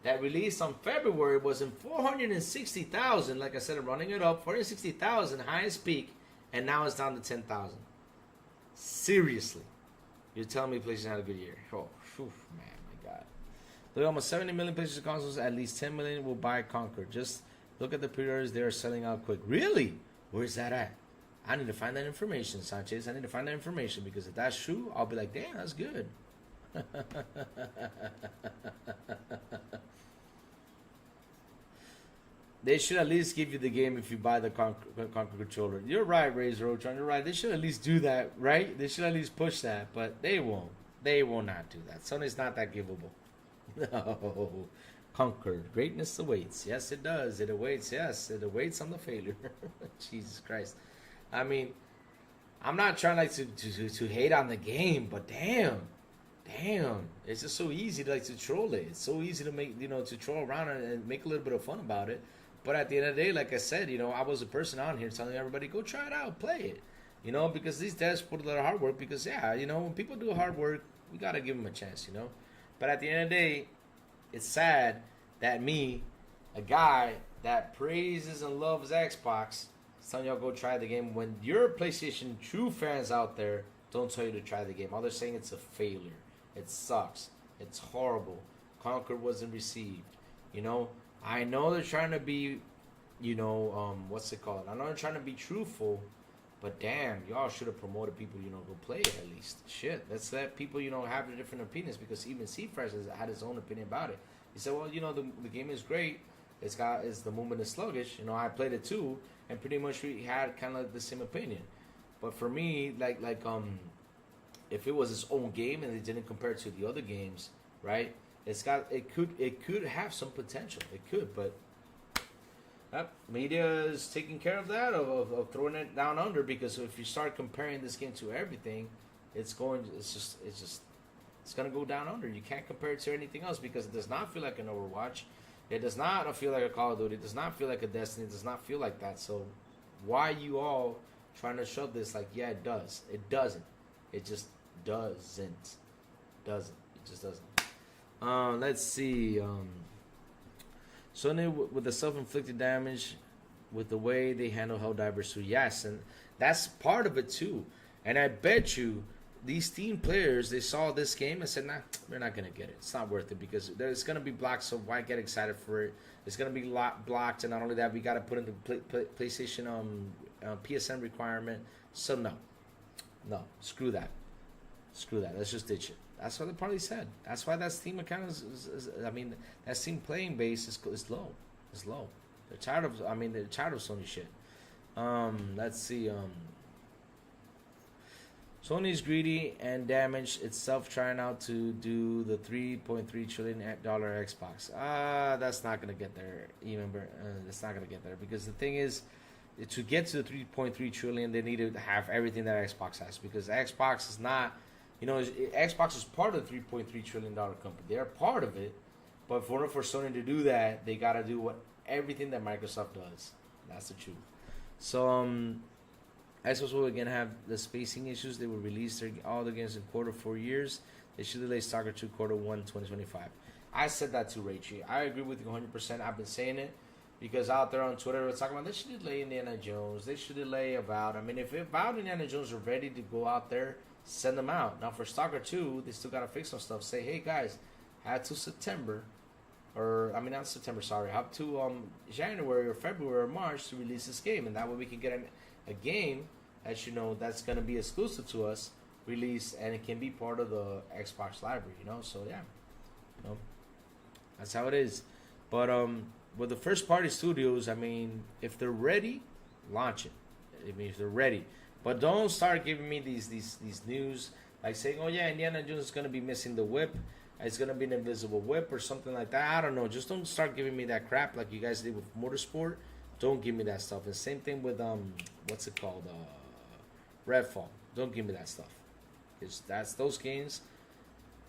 that released on February was in 460,000. Like I said, I'm running it up, 460,000 highest peak, and now it's down to 10,000. Seriously, you're telling me PlayStation had a good year? Oh, whew, man, my God. There are almost 70 million PlayStation consoles. At least 10 million will buy Concord. Just look at the pre-orders; they are selling out quick. Really? Where's that at? I need to find that information, Sanchez. I need to find that information because if that's true, I'll be like, damn, that's good. They should at least give you the game if you buy the Concord controller. You're right, Razor Rotron. You're right. They should at least do that, right? They should at least push that, but they won't. They will not do that. Sony's not that givable. No. Concord. Greatness awaits. Yes, it does. It awaits. Yes, it awaits on the failure. Jesus Christ. I mean, I'm not trying like to hate on the game, but damn, it's just so easy to troll it. It's so easy to make to troll around and make a little bit of fun about it. But at the end of the day, like I said, I was a person on here telling everybody go try it out, play it, because these devs put a lot of hard work. Because when people do hard work, we gotta give them a chance, But at the end of the day, it's sad that me, a guy that praises and loves Xbox, is telling y'all go try the game when your PlayStation true fans out there don't tell you to try the game. All they're saying it's a failure. It sucks. It's horrible. Concord wasn't received. I know they're trying to be, what's it called? I know they're trying to be truthful, but damn, y'all should have promoted people, go play it at least. Shit, let's let people, have their different opinions because even Cypher has had his own opinion about it. He said, well, the game is great. The movement is sluggish. I played it too, and pretty much we had kind of the same opinion. But for me, if it was its own game and they didn't compare it to the other games, right? It could have some potential. It could, but media is taking care of that of throwing it down under because if you start comparing this game to everything, it's gonna go down under. You can't compare it to anything else because it does not feel like an Overwatch. It does not feel like a Call of Duty. It does not feel like a Destiny. It does not feel like that. So why you all trying to shove this like, yeah, it does. It doesn't. It just doesn't. It just doesn't. Let's see. Sony with the self-inflicted damage with the way they handle Helldivers too. Yes, and that's part of it too. And I bet you these Steam players, they saw this game and said, nah, we're not going to get it. It's not worth it because it's going to be blocked, so why get excited for it? It's going to be blocked, and not only that, we got to put in the PlayStation PSN requirement. So no, screw that. Let's just ditch it. That's what they probably said. That's why that Steam account that Steam playing base is low. It's low. They're tired of Sony shit. Let's see. Sony's greedy and damaged itself trying out to do the $3.3 trillion Xbox. That's not gonna get there. That's not gonna get there because the thing is, to get to the 3.3 trillion, they need to have everything that Xbox has because Xbox is not. Xbox is part of the $3.3 trillion company. They're part of it, but for Sony to do that, they gotta do everything that Microsoft does. That's the truth. So Xbox will again have the spacing issues. They will release all the games in quarter 4 years. They should delay Stalker 2 quarter 1 2025. I said that too, Rachie. I agree with you 100%. I've been saying it because out there on Twitter, we're talking about they should delay Indiana Jones. They should delay Avowed. If Avowed and Indiana Jones are ready to go out there, send them out. Now for Stalker 2, they still got to fix some stuff. Say, hey guys, have to September, not September, sorry, up to January or February or March to release this game. And that way we can get a game that that's going to be exclusive to us release, and it can be part of the Xbox library, you know. So yeah, you know, that's how it is. But with the first party studios, I mean, if they're ready, launch it. I mean, if they're ready, but don't start giving me these news like saying, oh yeah, Indiana Jones is gonna be missing the whip. It's gonna be an invisible whip or something like that. I don't know. Just don't start giving me that crap like you guys did with Motorsport. Don't give me that stuff. And same thing with what's it called? Redfall. Don't give me that stuff. Because that's those games.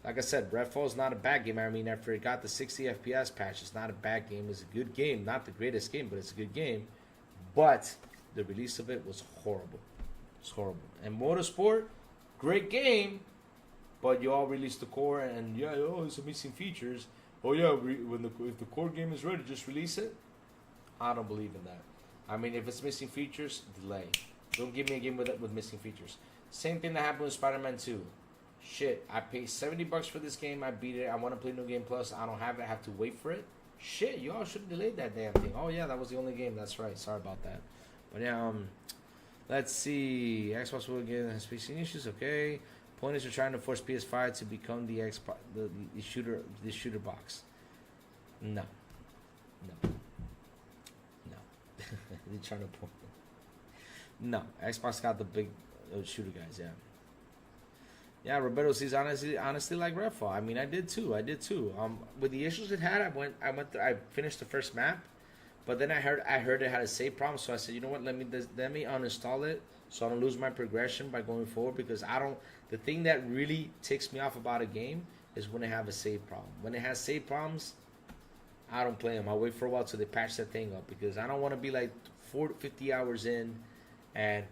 Like I said, Redfall is not a bad game. I mean, after it got the 60 FPS patch, it's not a bad game. It's a good game. Not the greatest game, but it's a good game. But the release of it was horrible. It's horrible. And Motorsport, great game. But you all released the core, and yeah, oh, it's missing features. Oh yeah, if the core game is ready, just release it. I don't believe in that. I mean, if it's missing features, delay. Don't give me a game with missing features. Same thing that happened with Spider-Man 2. Shit, I paid $70 for this game. I beat it. I want to play New Game Plus. I don't have it. I have to wait for it. Shit, you all should have delayed that damn thing. Oh yeah, that was the only game. That's right. Sorry about that. But yeah, let's see. Xbox will again has PC issues. Okay. Point is, you're trying to force PS5 to become the shooter box. No. They're trying to point. No, Xbox got the big shooter guys. Yeah. Roberto says honestly like Redfall. I mean, I did too. With the issues it had, I finished the first map, but then I heard it had a save problem. So I said, you know what? Let me uninstall it so I don't lose my progression by going forward, because the thing that really ticks me off about a game is when they have a save problem. When it has save problems, I don't play them. I wait for a while till they patch that thing up, because I don't want to be like 50 hours in and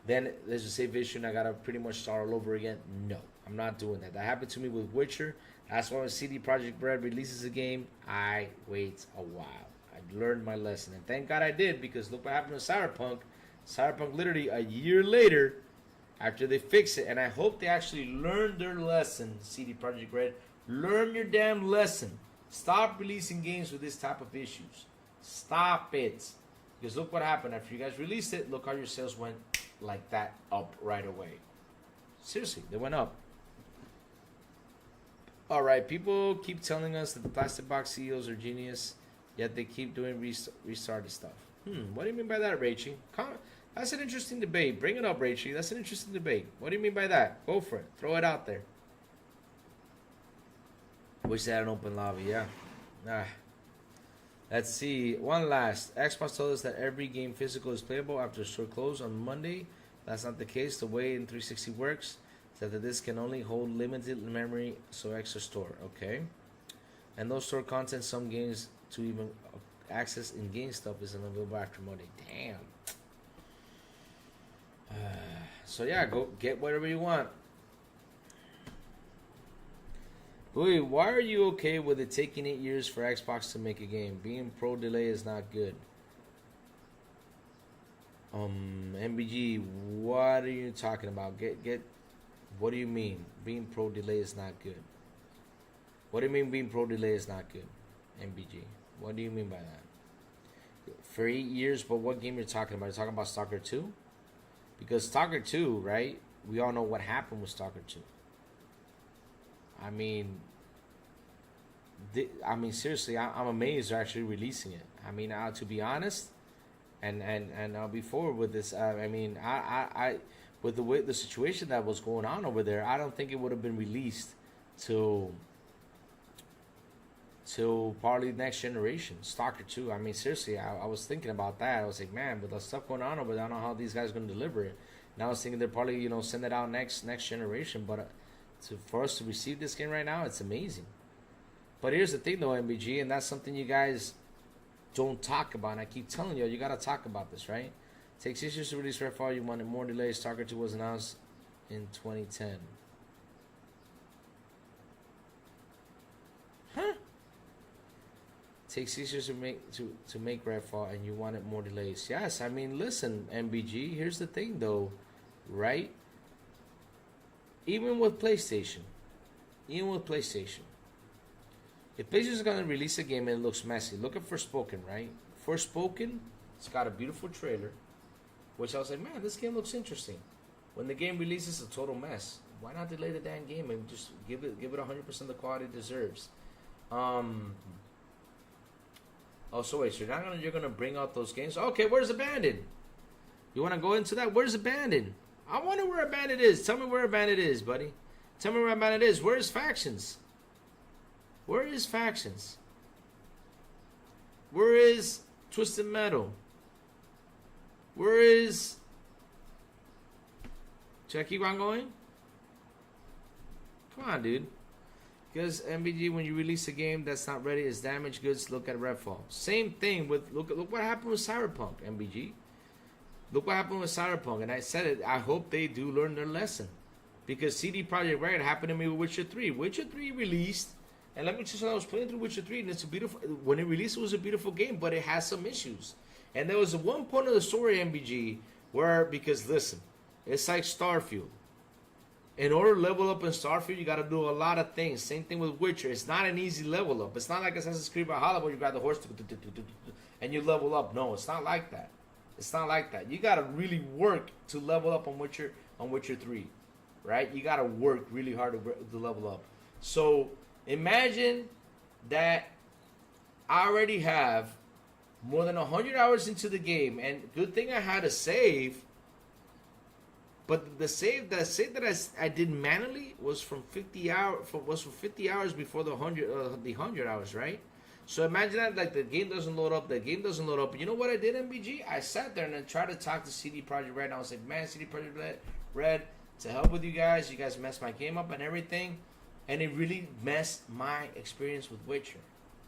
then there's a save issue and I gotta pretty much start all over again. No, I'm not doing that. That happened to me with Witcher. That's why when CD Projekt Red releases a game, I wait a while. I learned my lesson, and thank God I did, because look what happened with Cyberpunk. Cyberpunk literally a year later, after they fix it, and I hope they actually learned their lesson. CD Projekt Red, learn your damn lesson. Stop releasing games with this type of issues. Stop it. Because look what happened after you guys released it. Look how your sales went like that, up right away. Seriously, they went up. Alright, people keep telling us that the plastic box CEOs are genius, yet they keep doing restarted stuff. What do you mean by that, Rachie? That's an interesting debate. Bring it up, Rachie. That's an interesting debate. What do you mean by that? Go for it. Throw it out there. Wish they had an open lobby, yeah. Let's see. One last. Xbox told us that every game physical is playable after store close on Monday. That's not the case. The way in 360 works is that the disc can only hold limited memory, so extra store. Okay. And no store content, some games to even access in-game stuff is unavailable after Monday. Damn. So yeah, go get whatever you want. Wait, why are you okay with it taking 8 years for Xbox to make a game? Being pro delay is not good. MBG, what are you talking about? What do you mean? Being pro delay is not good. What do you mean being pro delay is not good? MBG, what do you mean by that? For 8 years, but what game you're talking about? You're talking about Stalker 2? Because Stalker 2, right? We all know what happened with Stalker 2. I mean, seriously, I'm amazed they're actually releasing it. I mean, to be honest, and I'll be forward with this. I with the way the situation that was going on over there, I don't think it would have been released till probably next generation. Stalker 2. I mean, seriously, I was thinking about that. I was like, man, with the stuff going on over there, I don't know how these guys are going to deliver it. And I was thinking they're probably send it out next generation, but. For us to receive this game right now, it's amazing. But here's the thing though, MBG, and that's something you guys don't talk about, and I keep telling you gotta talk about this, right? Takes issues to release Redfall, you wanted more delays. Stalker 2 was announced in 2010. Huh? Takes issues to make Redfall, and you wanted more delays. Yes, I mean, listen, MBG, here's the thing though, right? Even with PlayStation, if PlayStation is going to release a game and it looks messy, look at Forspoken, right? Forspoken, it's got a beautiful trailer, which I was like, man, this game looks interesting. When the game releases, it's a total mess. Why not delay the damn game and just give it 100% the quality it deserves? Oh, so wait, so you're gonna bring out those games? Okay, where's Abandoned? You wanna go into that? Where's Abandoned? I wonder where Abandoned is. Tell me where Abandoned is, buddy. Tell me where Abandoned is. Where is Factions? Where is Factions? Where is Twisted Metal? Where is... Should I keep on going? Come on, dude. Because MBG, when you release a game that's not ready, it's damaged goods. Look at Redfall. Same thing with look what happened with Cyberpunk, MBG. Look what happened with Cyberpunk, and I said it. I hope they do learn their lesson, because CD Projekt Red happened to me with Witcher 3. Witcher 3 released, and let me just say, I was playing through Witcher 3, and it's a beautiful. When it released, it was a beautiful game, but it has some issues. And there was one point of the story, MBG, where, because listen, it's like Starfield. In order to level up in Starfield, you got to do a lot of things. Same thing with Witcher. It's not an easy level up. It's not like Assassin's Creed Valhalla where you grab the horse and you level up. No, it's not like that. It's not like that. You got to really work to level up on Witcher 3, right? You got to work really hard to level up. So imagine that I already have more than 100 hours into the game, and good thing I had a save. But the save that I did manually was from 50 hours before the 100 hours, right? So imagine that, like, the game doesn't load up. And you know what I did, MBG? I sat there and I tried to talk to CD Projekt Red, and I was like, man, CD Projekt Red, to help with you guys messed my game up and everything, and it really messed my experience with Witcher.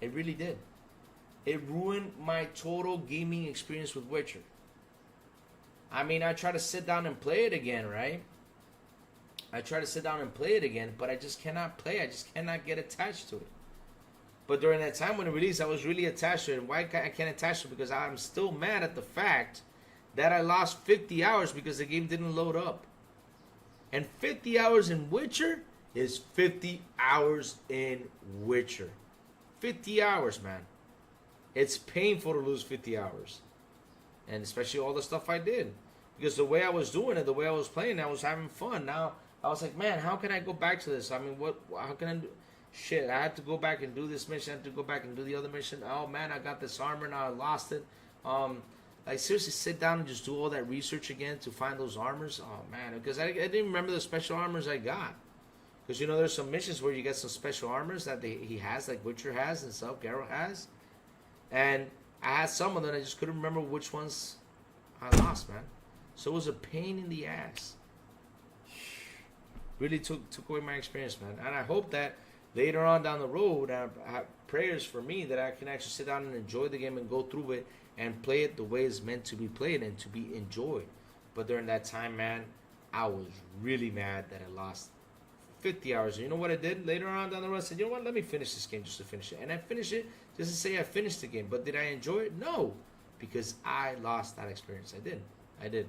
It really did. It ruined my total gaming experience with Witcher. I mean, I try to sit down and play it again, right? But I just cannot play. I just cannot get attached to it. But during that time when it released, I was really attached to it. And why I can't attach to it? Because I'm still mad at the fact that I lost 50 hours because the game didn't load up. And 50 hours in Witcher is 50 hours in Witcher. 50 hours, man. It's painful to lose 50 hours. And especially all the stuff I did. Because the way I was doing it, the way I was playing, I was having fun. Now, I was like, man, how can I go back to this? I mean, how can I do? Shit, I had to go back and do this mission. I had to go back and do the other mission. Oh, man, I got this armor. Now I lost it. Like, seriously, sit down and just do all that research again to find those armors. Oh, man, because I didn't remember the special armors I got. Because, you know, there's some missions where you get some special armors that he has, like Witcher has and stuff, Geralt has. And I had some of them. I just couldn't remember which ones I lost, man. So it was a pain in the ass. Really took away my experience, man. And I hope that later on down the road, I have prayers for me that I can actually sit down and enjoy the game and go through it and play it the way it's meant to be played and to be enjoyed. But during that time, man, I was really mad that I lost 50 hours. You know what I did later on down the road? I said, you know what? Let me finish this game just to finish it. And I finished it just to say I finished the game. But did I enjoy it? No. Because I lost that experience. I did.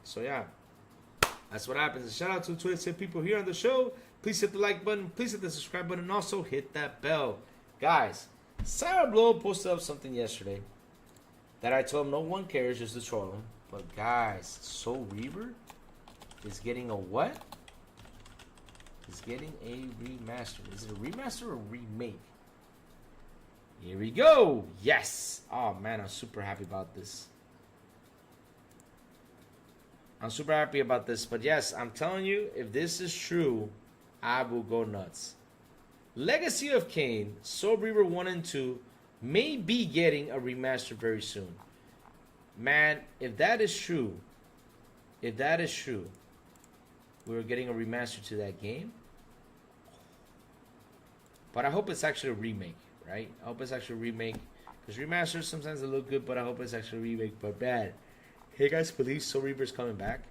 So, yeah. That's what happens. Shout out to Twitter people here on the show. Please hit the like button. Please hit the subscribe button. And also hit that bell. Guys, Sourblow posted up something yesterday that I told him no one cares, just to troll him. But, guys, Soul Reaver is getting a what? He's getting a remaster. Is it a remaster or a remake? Here we go. Yes. Oh, man, I'm super happy about this. But yes, I'm telling you, if this is true, I will go nuts. Legacy of Kain, Soul Reaver 1 and 2 may be getting a remaster very soon. Man, if that is true, we're getting a remaster to that game. But I hope it's actually a remake, right? I hope it's actually a remake. Because remasters, sometimes they look good, but I hope it's actually a remake. But bad. Hey guys, believe Soul Reaver's coming back.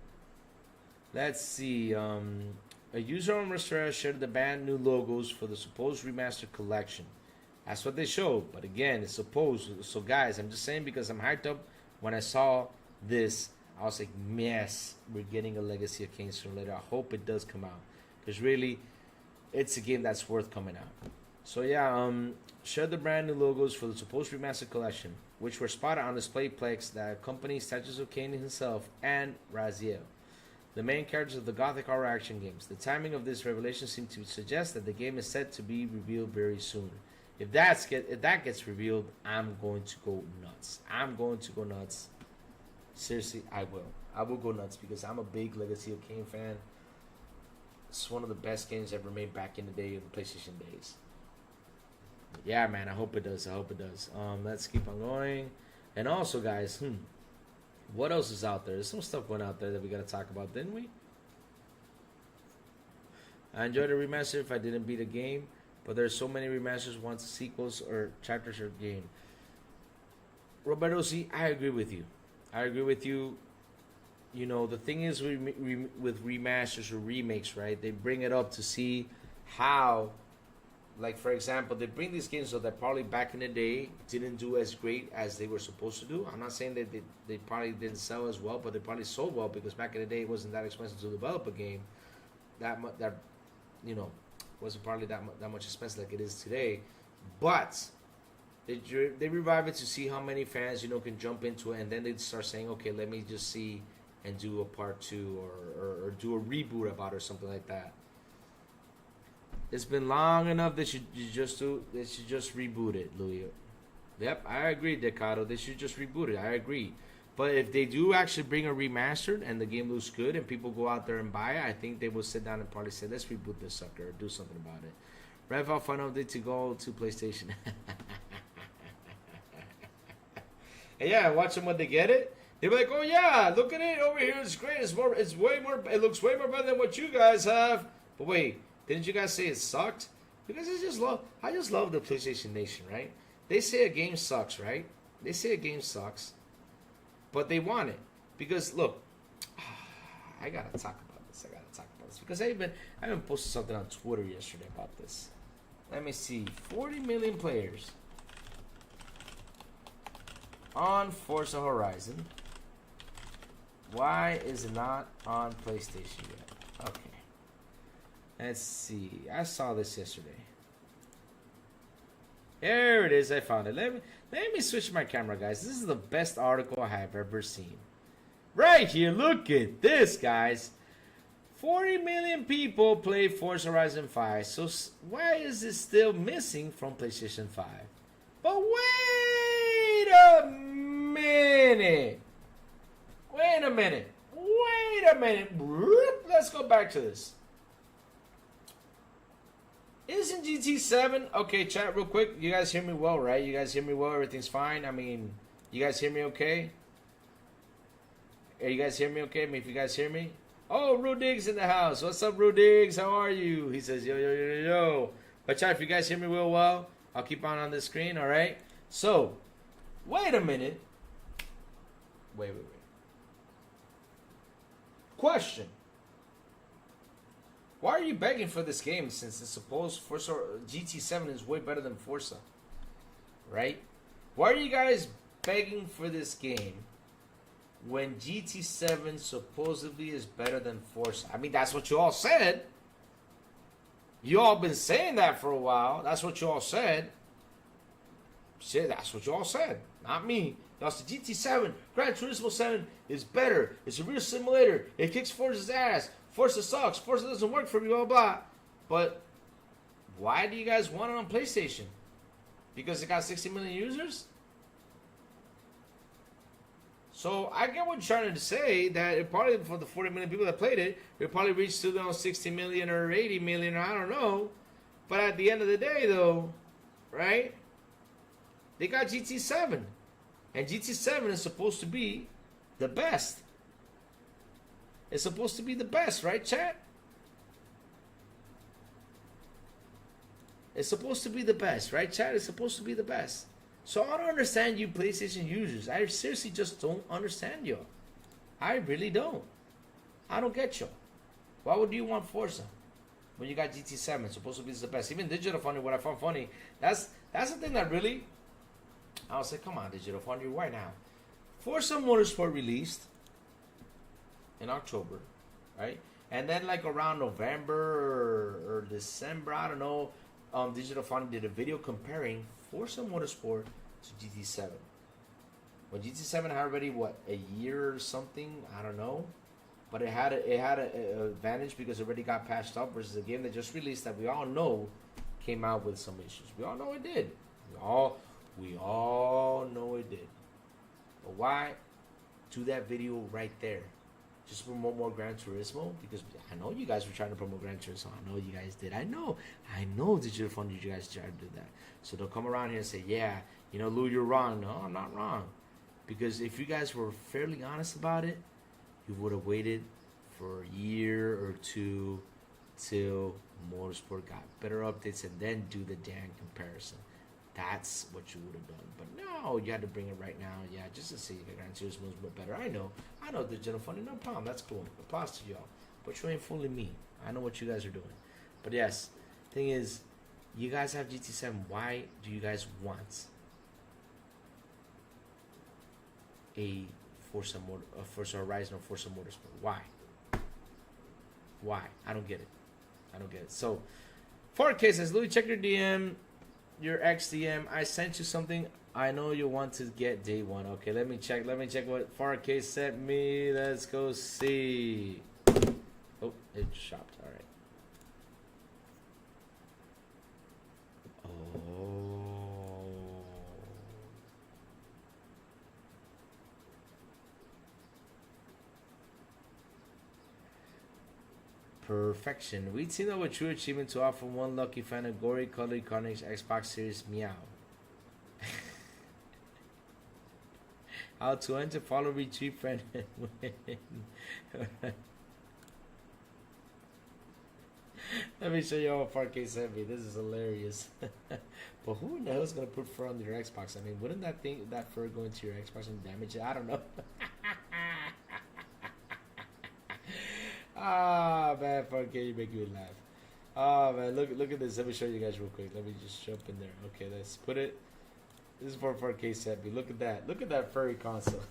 Let's see. A user on Restore shared the band new logos for the supposed remastered collection. That's what they showed. But again, it's supposed. So guys, I'm just saying because I'm hyped up. When I saw this, I was like, yes, we're getting a Legacy of Kain sooner or later. I hope it does come out. Because really, it's a game that's worth coming out. So yeah, share the brand new logos for the supposed remastered collection, which were spotted on display plex that accompanies statues of Kane himself and Raziel, the main characters of the Gothic horror action games. The timing of this revelation seems to suggest that the game is set to be revealed very soon. If that gets revealed, I'm going to go nuts. I'm going to go nuts. Seriously, I will. I will go nuts because I'm a big Legacy of Kain fan. It's one of the best games ever made back in the day of the PlayStation days. Yeah, man, I hope it does. I hope it does. Let's keep on going. And also, guys, what else is out there? There's some stuff going out there that we got to talk about, didn't we? I enjoyed the remaster if I didn't beat a game, but there's so many remasters, once sequels or chapters or game. Roberto Z, I agree with you. I agree with you. You know, the thing is with remasters or remakes, right? They bring it up to see how, like, for example, they bring these games that probably back in the day didn't do as great as they were supposed to do. I'm not saying that they probably didn't sell as well, but they probably sold well because back in the day it wasn't that expensive to develop a game. That you know, wasn't probably that much expensive like it is today. But they revive it to see how many fans, you know, can jump into it, and then they start saying, okay, let me just see and do a part 2 or do a reboot about it or something like that. It's been long enough that you just reboot it, Louis. Yep, I agree, Decado. They should just reboot it. I agree. But if they do actually bring a remastered and the game looks good and people go out there and buy it, I think they will sit down and probably say, let's reboot this sucker or do something about it. Redfall final update to go to PlayStation. And yeah, watch them when they get it. They'll be like, oh yeah, look at it over here. It's great. It looks way more better than what you guys have. But wait, didn't you guys say it sucked? Because I just love the PlayStation Nation, right? They say a game sucks, right? They say a game sucks, but they want it. Because look, I gotta talk about this. Because I even posted something on Twitter yesterday about this. Let me see. 40 million players on Forza Horizon. Why is it not on PlayStation yet? Okay. Let's see. I saw this yesterday. There it is. I found it. Let me switch my camera, guys. This is the best article I have ever seen. Right here. Look at this, guys. 40 million people play Forza Horizon 5. So why is it still missing from PlayStation 5? But wait a minute. Wait a minute. Let's go back to this. Isn't GT7... Okay, chat real quick. You guys hear me well, right? You guys hear me well? Everything's fine? I mean, you guys hear me okay? Hey, you guys hear me okay? I mean, if you guys hear me... Oh, Rudig's in the house. What's up, Rudigs? How are you? He says, yo. But chat, if you guys hear me real well, I'll keep on the screen, all right? So, wait a minute. Wait. Question. Why are you begging for this game since it's supposed Forza GT7 is way better than Forza? Right? Why are you guys begging for this game when GT7 supposedly is better than Forza? I mean, that's what you all said. You all been saying that for a while. That's what you all said. Shit, that's what you all said. Not me. Y'all said GT7, Gran Turismo 7 is better. It's a real simulator. It kicks Forza's ass. Forza sucks. Forza doesn't work for me, blah, blah. But why do you guys want it on PlayStation? Because it got 60 million users? So I get what you're trying to say, that it probably, for the 40 million people that played it, it probably reached to 60 million or 80 million, or I don't know. But at the end of the day, though, right? They got GT7. And GT7 is supposed to be the best. It's supposed to be the best, right, chat? It's supposed to be the best, right, chat? It's supposed to be the best. So I don't understand you PlayStation users. I seriously just don't understand you. I really don't. I don't get you. Why would you want Forza when you got GT7? It's supposed to be the best. Even Digital Funny, what I found funny, that's the thing that really... I was like, come on, Digital Funny, why now? Forza Motorsport released in October, right? And then like around November or December, I don't know, Digital Foundry did a video comparing Forza Motorsport to GT7. When GT7 had already a year or something, I don't know, but it had a advantage because it already got patched up versus a game that just released that we all know came out with some issues. We all know it did. We all know it did. But why do that video right there? Just promote more Gran Turismo? Because I know you guys were trying to promote Gran Turismo. I know you guys did. I know Digital Foundry, you guys tried to do that. So they'll come around here and say, yeah, Lou, you're wrong. No, I'm not wrong. Because if you guys were fairly honest about it, you would have waited for a year or two till Motorsport got better updates and then do the damn comparison. That's what you would have done. But no, you had to bring it right now. Yeah, just to see if Gran Turismo was a bit better. I know the Digital Foundry, no problem. That's cool. Applause to y'all. But you ain't fooling me. I know what you guys are doing. But yes, thing is, you guys have GT7. Why do you guys want a Forza Horizon or Forza Motorsport? Why? I don't get it. So, 4K says, Louis, check your DM, your XDM. I sent you something. I know you want to get day one. Okay, let me check what 4K sent me. Let's go see. Oh, it shopped. All right. Perfection. We team up with True Achievement to offer one lucky fan a gory colored Carnage Xbox Series Meow. How to enter, follow, retreat, friend, and win. Let me show you all 4K sent me. This is hilarious. But who in the hell is gonna put fur on your Xbox? I mean, wouldn't that fur go into your Xbox and damage it? I don't know. Ah, man, 4K, you make me laugh. Oh man, look at this. Let me show you guys real quick. Let me just jump in there. Okay, let's put it. This is for 4K sent me. Look at that. Look at that furry console.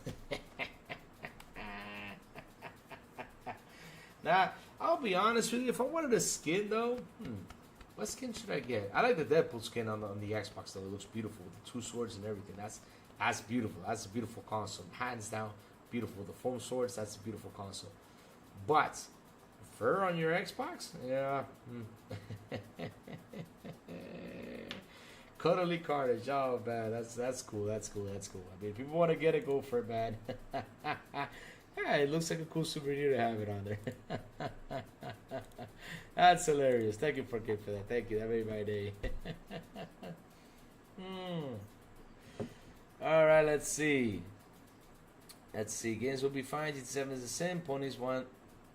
Now, I'll be honest with you. If I wanted a skin though, what skin should I get? I like the Deadpool skin on the Xbox though. It looks beautiful with the two swords and everything. That's beautiful. That's a beautiful console. Hands down, beautiful. The foam swords. That's a beautiful console. But fur on your Xbox? Yeah. Cuddly Carnage. Oh man, that's cool. That's cool. I mean, if people want to get it, go for it, man. Yeah, it looks like a cool souvenir to have it on there. That's hilarious. Thank you for that. Thank you. That made my day. All right, let's see. Games will be fine. GT7 is a sin. Ponies want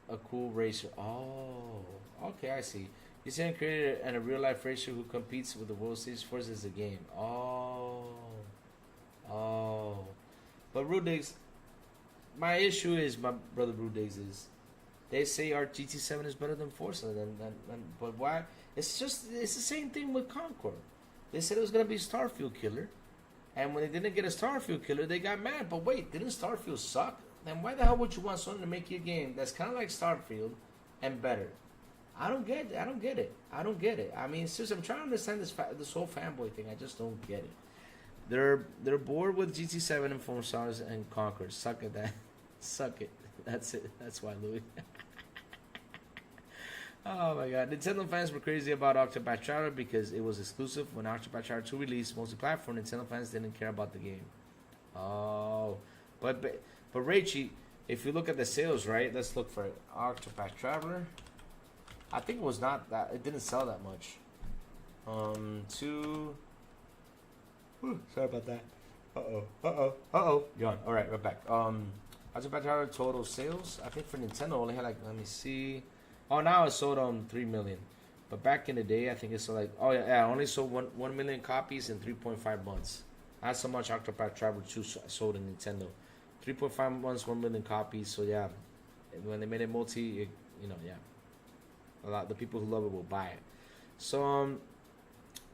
a cool racer. Oh, okay, I see. You see, created a real life racer who competes with the World Series Force as a game. Oh. But Rudigs, my issue is, my brother Rudigs, is they say our GT7 is better than Forza. But why? It's the same thing with Concord. They said it was gonna be Starfield Killer, and when they didn't get a Starfield Killer, they got mad. But wait, didn't Starfield suck? Then why the hell would you want Sony to make you a game that's kind of like Starfield and better? I don't get it. I mean, seriously, I'm trying to understand this whole fanboy thing. I just don't get it. They're bored with GT7 and Foam Stars and Concord. Suck at that. Suck it. That's it. That's why, Louis. Oh my God. Nintendo fans were crazy about Octopath Traveler because it was exclusive when Octopath Traveler 2 released multi-platform. Nintendo fans didn't care about the game. Oh, but Raichi, if you look at the sales, right? Let's look for it. Octopath Traveler. I think it was not that. It didn't sell that much. Sorry about that. Gone. All right, we're back. Octopath Traveler total sales. I think for Nintendo only had like, let me see. Oh, now it sold 3 million. But back in the day, I think it sold like, only sold 1 million copies in 3.5 months. That's how much Octopath Traveler 2 sold in Nintendo. 3.5 months, 1 million copies. So yeah, when they made it multi, a lot the people who love it will buy it. So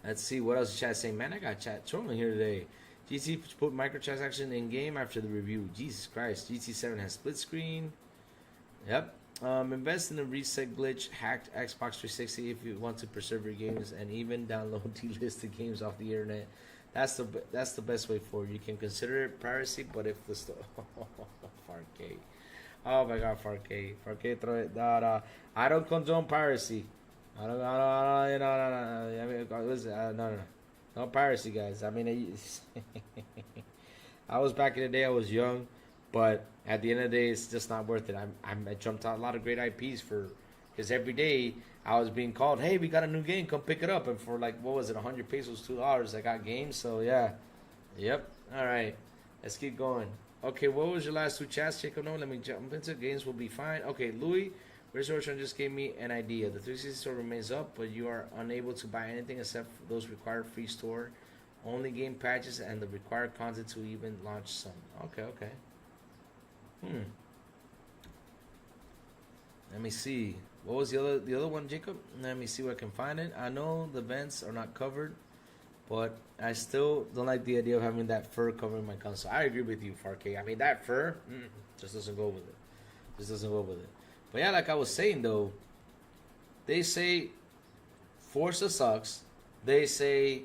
let's see what else is chat saying. Man, I got chat trolling here today. GT put microtransaction in game after the review. Jesus Christ, GT7 has split screen. Yep. Invest in a reset glitch, hacked Xbox 360 if you want to preserve your games, and even download delisted games off the internet. That's the best way forward. You can consider it piracy, but if the Farkay, oh my God, Farkay, throw it. No. I don't condone piracy. I don't, no. I mean, listen, no. No piracy, guys. I mean, I was back in the day. I was young, but at the end of the day, it's just not worth it. I jumped out a lot of great IPs because every day I was being called, hey, we got a new game, come pick it up. And for like, what was it, 100 pesos, $2, I got games. So yeah, yep. All right, let's keep going. Okay, what was your last two chats, Jacob? No, let me jump into games. Will be fine. Okay, Louis. Restoration just gave me an idea. The 360 store remains up, but you are unable to buy anything except for those required free store, only game patches, and the required content to even launch some. Okay. Let me see. What was the other one, Jacob? Let me see where I can find it. I know the vents are not covered, but I still don't like the idea of having that fur covering my console. I agree with you, Farkay. I mean, that fur just doesn't go with it. But yeah, like I was saying though, they say Forza sucks. They say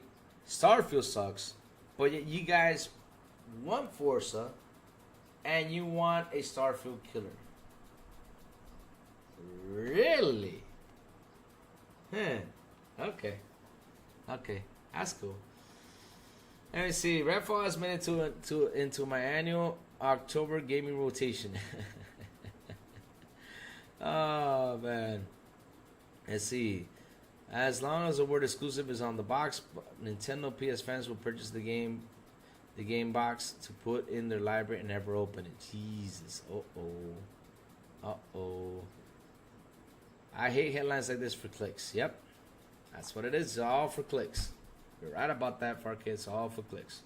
Starfield sucks. But yet you guys want Forza and you want a Starfield killer. Really? Okay. That's cool. Let me see. Redfall has made it into my annual October gaming rotation. Oh man. Let's see. As long as the word exclusive is on the box, Nintendo PS fans will purchase the game box to put in their library and never open it. Jesus. I hate headlines like this for clicks. Yep. That's what it is. It's all for clicks. You're right about that, Farkay. It's all for clicks.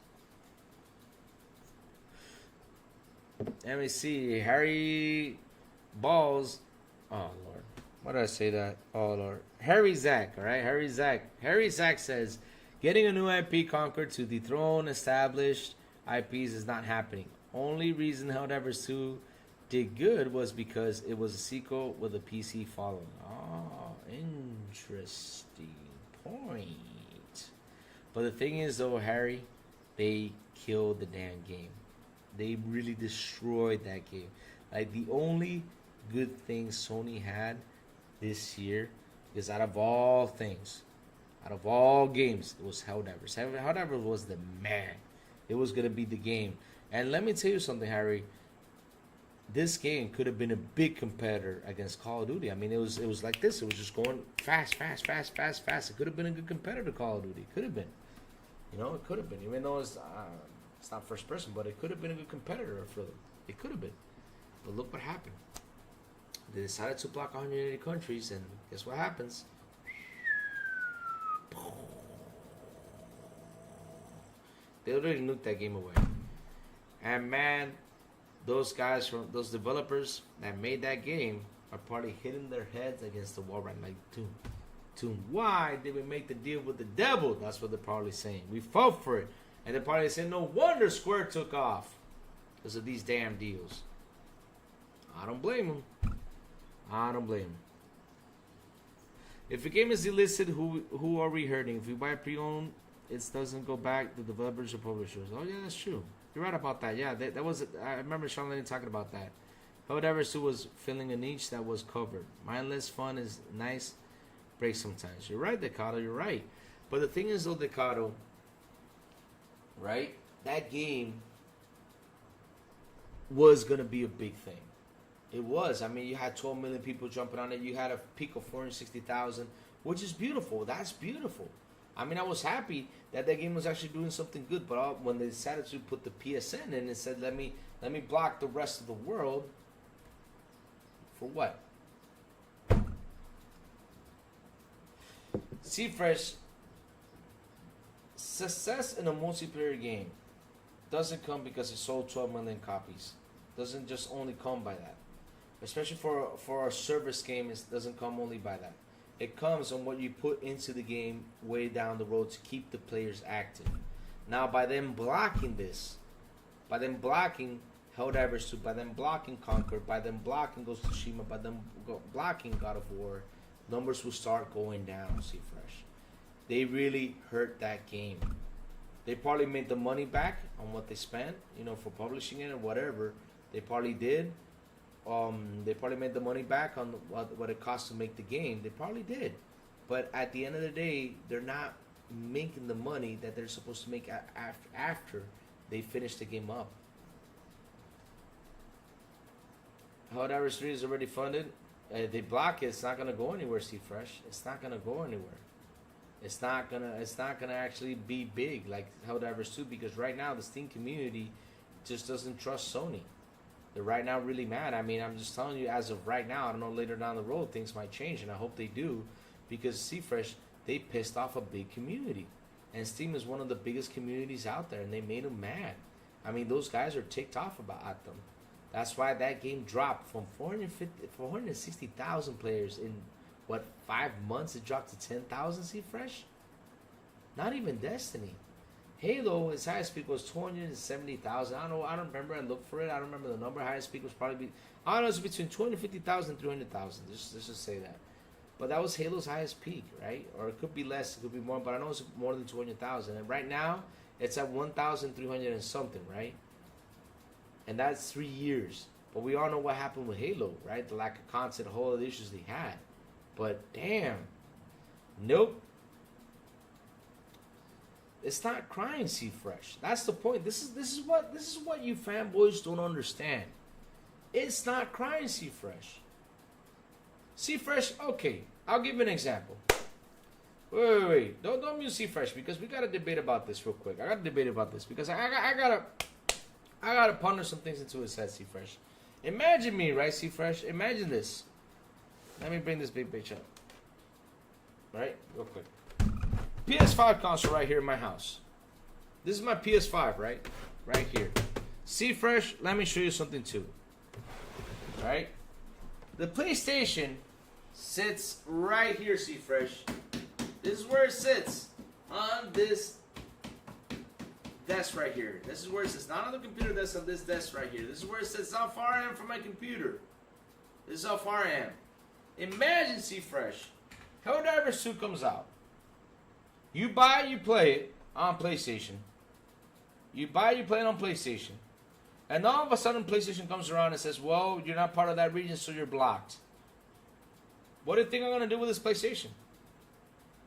Let me see. Harry Balls. Oh, Lord. Why did I say that? Oh, Lord. Harry Zach, all right? Harry Zach says, getting a new IP Concord to dethrone established IPs is not happening. Only reason Helldivers 2 did good was because it was a sequel with a PC following. Oh, interesting point. But the thing is, though, Harry, they killed the damn game. They really destroyed that game. Like, the only good thing Sony had this year is out of all things, out of all games, it was Helldivers. Helldivers was the man. It was going to be the game. And let me tell you something, Harry. This game could have been a big competitor against Call of Duty. I mean, it was like this. It was just going fast. It could have been a good competitor to Call of Duty. It could have been. You know, it could have been. Even though it's not first person, but it could have been a good competitor for them. It could have been. But look what happened. They decided to block 180 countries, and guess what happens? They already nuked that game away. And man, those guys from those developers that made that game are probably hitting their heads against the wall right now. Like, Toon, why did we make the deal with the devil? That's what they're probably saying. We fought for it. And they're probably saying, no wonder Square took off because of these damn deals. I don't blame them. If a game is delisted, who are we hurting? If we buy pre-owned, it doesn't go back to developers or publishers. Oh yeah, that's true. You're right about that. Yeah, that was. I remember Sean Lennon talking about that. Helldivers 2 was filling a niche that was covered. Mindless fun is nice break sometimes. You're right, Decado. You're right. But the thing is, though, Decado, right? That game was gonna be a big thing. It was. I mean, you had 12 million people jumping on it. You had a peak of 460,000, which is beautiful. That's beautiful. I mean, I was happy that game was actually doing something good. But when they decided to put the PSN in, it said, let me block the rest of the world. For what? Seafresh, success in a multiplayer game doesn't come because it sold 12 million copies. Doesn't just only come by that. Especially for a service game, it doesn't come only by that. It comes on what you put into the game way down the road to keep the players active. Now, by them blocking this, by them blocking Helldivers 2, by them blocking Concord, by them blocking Ghost of Tsushima, by them blocking God of War, numbers will start going down, see fresh. They really hurt that game. They probably made the money back on what they spent, you know, for publishing it or whatever. They probably did. They probably made the money back on what it cost to make the game. They probably did. But at the end of the day, they're not making the money that they're supposed to make after they finish the game up. Helldivers 3 is already funded. They block it. It's not gonna go anywhere. See fresh. It's not gonna go anywhere. It's not gonna actually be big like Helldivers 2 because right now the Steam community just doesn't trust Sony. They're right now really mad. I mean, I'm just telling you as of right now. I don't know, later down the road things might change, and I hope they do, because Seafresh, they pissed off a big community, and Steam is one of the biggest communities out there, and they made them mad. I mean, those guys are ticked off at them. That's why that game dropped from 460,000 players in what, 5 months. It dropped to 10,000. Seafresh. Not even Destiny. Halo, its highest peak was 270,000. I don't know. I don't remember. I looked for it. I don't remember the number. Highest peak was probably, I don't know, it's between 250,000 and 300,000. Let's just say that. But that was Halo's highest peak, right? Or it could be less. It could be more. But I know it's more than 200,000. And right now, it's at 1,300 and something, right? And that's 3 years. But we all know what happened with Halo, right? The lack of content, the whole other issues they had. But damn. Nope. It's not crying, Seafresh. That's the point. This is what you fanboys don't understand. It's not crying, Seafresh. Seafresh, okay, I'll give you an example. Wait. Don't mute Seafresh, because we gotta debate about this real quick. I gotta debate about this because I gotta ponder some things into his head, Seafresh. Imagine me, right, Seafresh? Imagine this. Let me bring this big bitch up. Right? Real quick. PS5 console right here in my house. This is my PS5, right? Right here. Seafresh, let me show you something too. Right? The PlayStation sits right here, Seafresh. This is where it sits. On this desk right here. This is where it sits. Not on the computer desk, on this desk right here. This is where it sits. This is how far I am from my computer. This is how far I am. Imagine, Seafresh, Helldivers 2 comes out. You buy, you play it on PlayStation. You buy, you play it on PlayStation. And all of a sudden, PlayStation comes around and says, well, you're not part of that region, so you're blocked. What do you think I'm going to do with this PlayStation?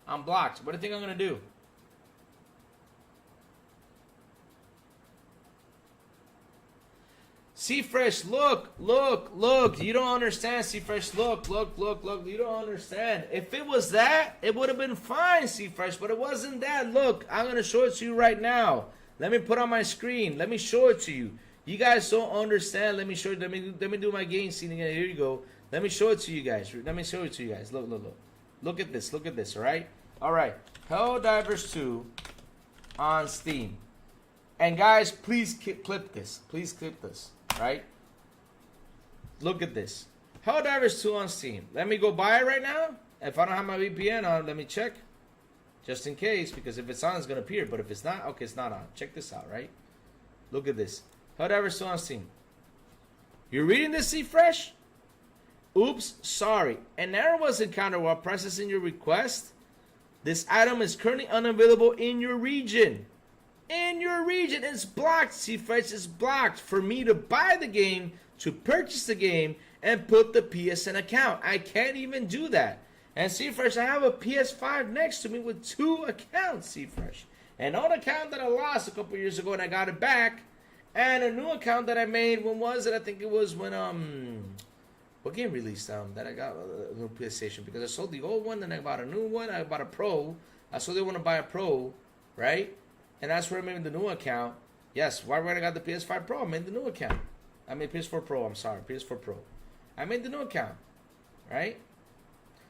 I'm blocked. What do you think I'm going to do? Seafresh, look. You don't understand, Seafresh. Look. You don't understand. If it was that, it would have been fine, Seafresh. But it wasn't that. Look, I'm going to show it to you right now. Let me put on my screen. Let me show it to you. You guys don't understand. Let me show you. Let me do my game scene again. Here you go. Let me show it to you guys. Let me show it to you guys. Look. Look at this. Look at this, all right? All right. Helldivers 2 on Steam. And guys, please clip this. Please clip this. Right? Look at this. Helldivers 2 on Steam. Let me go buy it right now. If I don't have my VPN on, let me check. Just in case, because if it's on, it's going to appear. But if it's not, okay, it's not on. Check this out, right? Look at this. Helldivers 2 on Steam. You're reading this, Seafresh? Oops, sorry. An error was encountered while processing your request. This item is currently unavailable in your region. In your region, it's blocked. Seafresh is blocked for me to buy the game, to purchase the game, and put the PSN account. I can't even do that. And Seafresh, I have a PS5 next to me with 2 accounts, Seafresh. An old account that I lost a couple years ago and I got it back, and a new account that I made. When was it? I think it was when what game released that I got a new PlayStation, because I sold the old one, then I bought a new one. I bought a Pro. I still didn't want to buy a Pro, right? And that's where I made the new account. Yes, why when I got the PS5 Pro, I made the new account. I made PS4 Pro, I'm sorry, PS4 Pro. I made the new account, right?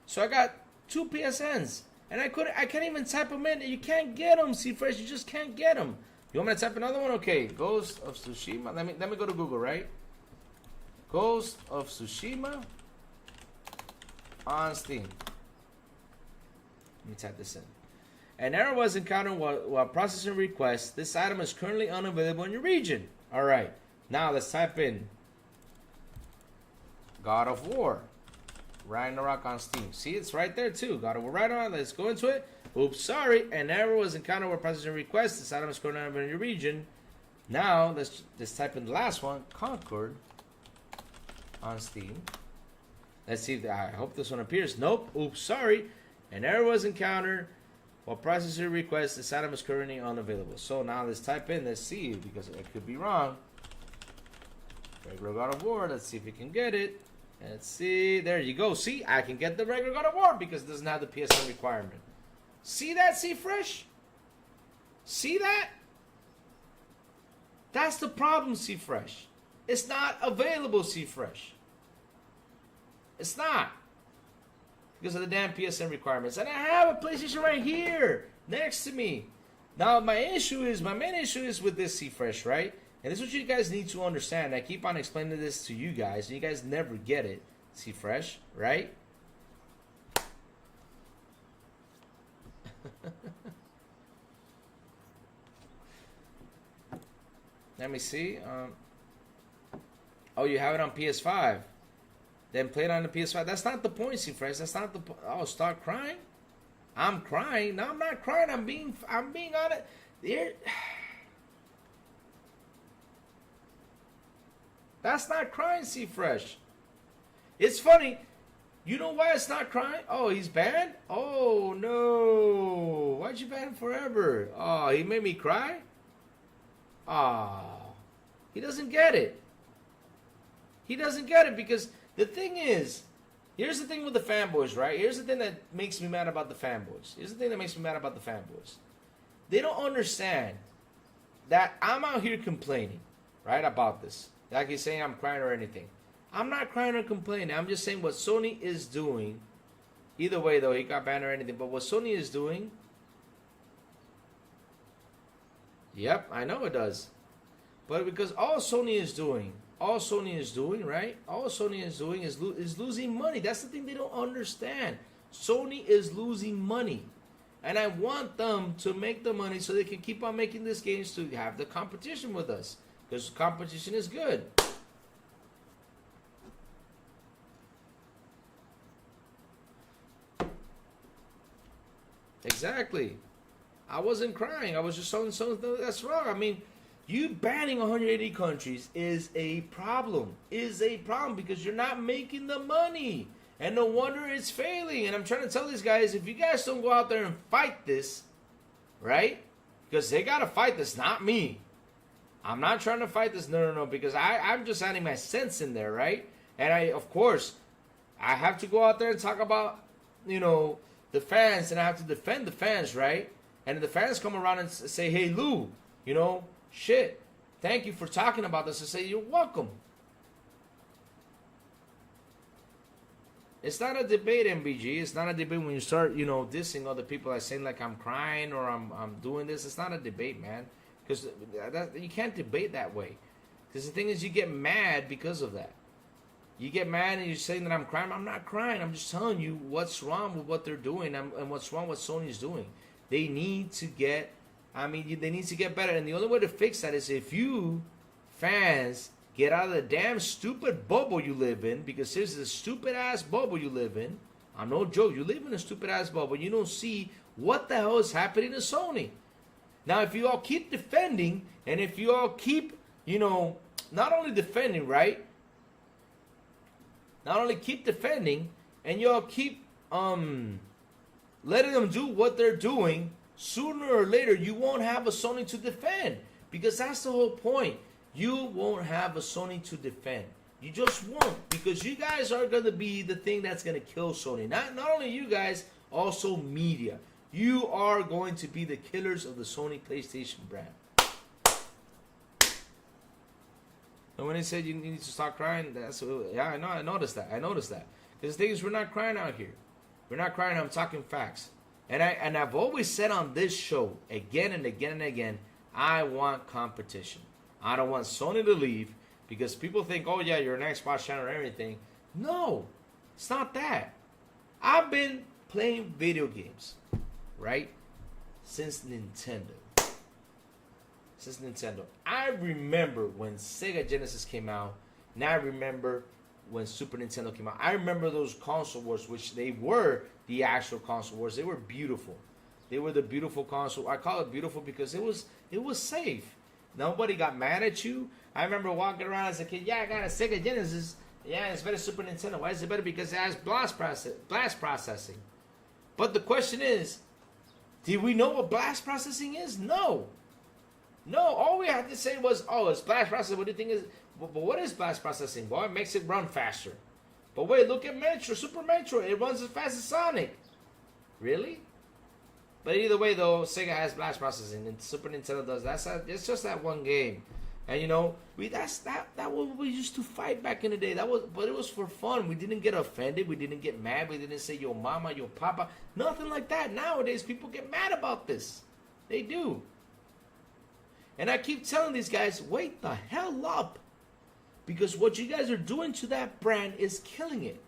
So I got 2 PSNs. And I can't even type them in. You can't get them, Seafresh, you just can't get them. You want me to type another one? Okay, Ghost of Tsushima. Let me go to Google, right? Ghost of Tsushima on Steam. Let me type this in. An error was encountered while processing requests. This item is currently unavailable in your region. All right. Now let's type in God of War Ragnarok on Steam. See, it's right there too. God of War Ragnarok. Let's go into it. Oops, sorry. An error was encountered where processing request. This item is currently not in your region. Now let's type in the last one, Concord on Steam. Let's see if I hope this one appears. Nope. Oops, sorry. An error was encountered while processor request. This item is currently unavailable. So now let's type in. Let's see, because it could be wrong. Regular God of War. Let's see if we can get it. Let's see. There you go. See, I can get the regular God of War because it doesn't have the PSN requirement. See that, C-Fresh? See that? That's the problem, C-Fresh. It's not available, C-Fresh. It's not. Because of the damn PSN requirements. And I have a PlayStation right here next to me. Now, my main issue is with this, C-Fresh, right? And this is what you guys need to understand. I keep on explaining this to you guys, and you guys never get it, C-Fresh, right? Let me see. Oh, you have it on PS5. Then play it on the PS5. That's not the point, C-Fresh. That's not the point. Oh, start crying? I'm crying. No, I'm not crying. I'm being on it. There. That's not crying, C-Fresh. It's funny. You know why it's not crying? Oh, he's banned? Oh, no. Why'd you ban him forever? Oh, he made me cry? Oh. He doesn't get it. He doesn't get it because the thing is, here's the thing with the fanboys, right? Here's the thing that makes me mad about the fanboys. Here's the thing that makes me mad about the fanboys. They don't understand that I'm out here complaining, right, about this. Like he's saying I'm crying or anything. I'm not crying or complaining. I'm just saying what Sony is doing. Either way, though, he got banned or anything. But what Sony is doing... Yep, I know it does. But because all Sony is doing, right? All Sony is doing is losing money. That's the thing they don't understand. Sony is losing money. And I want them to make the money so they can keep on making these games to have the competition with us. Because competition is good. Exactly. I wasn't crying. I was just saying something that's wrong. I mean, you banning 180 countries is a problem. Because you're not making the money. And no wonder it's failing. And I'm trying to tell these guys, if you guys don't go out there and fight this, right? Because they got to fight this, not me. I'm not trying to fight this. No. Because I'm just adding my sense in there, right? And of course, I have to go out there and talk about, the fans, and I have to defend the fans, right? And the fans come around and say, hey, Lou, shit, thank you for talking about this. I say, you're welcome. It's not a debate, MBG. It's not a debate when you start, dissing other people, like saying like I'm crying or I'm doing this. It's not a debate, man. Because you can't debate that way. Because the thing is, you get mad because of that. You get mad and you're saying that I'm crying. I'm not crying. I'm just telling you what's wrong with what they're doing and what's wrong with what Sony's doing. They need to get, they need to get better. And the only way to fix that is if you fans get out of the damn stupid bubble you live in, because this is a stupid ass bubble you live in. I'm no joke. You live in a stupid ass bubble. You don't see what the hell is happening to Sony. Now, if you all keep defending, and if you all keep, not only defending, right? Not only keep defending, and you all keep letting them do what they're doing, sooner or later you won't have a Sony to defend. Because that's the whole point. You won't have a Sony to defend. You just won't. Because you guys are going to be the thing that's going to kill Sony. Not only you guys, also media. You are going to be the killers of the Sony PlayStation brand. And when they said you need to stop crying, I know. I noticed that. Because the thing is, we're not crying out here. We're not crying. I'm talking facts. And I've always said on this show, again and again and again, I want competition. I don't want Sony to leave because people think, oh yeah, you're an Xbox channel or everything. No, it's not that. I've been playing video games, right, since Nintendo. Since Nintendo. I remember when Sega Genesis came out, and I remember when Super Nintendo came out. I remember those console wars, which they were the actual console wars. They were beautiful. They were the beautiful console. I call it beautiful because it was safe. Nobody got mad at you. I remember walking around as a kid. Yeah, I got a Sega Genesis. Yeah, it's better Super Nintendo. Why is it better? Because it has blast processing. But the question is, did we know what blast processing is? No. No, all we had to say was, oh, it's blast processing. What do you think is... But what is blast processing? Well, it makes it run faster. But wait, look at Metro, Super Metro. It runs as fast as Sonic. Really? But either way, though, Sega has blast processing, and Super Nintendo does. It's just that one game. And you know, that what we used to fight back in the day. But it was for fun. We didn't get offended. We didn't get mad. We didn't say yo mama, yo papa. Nothing like that. Nowadays, people get mad about this. They do. And I keep telling these guys, wake the hell up. Because what you guys are doing to that brand is killing it.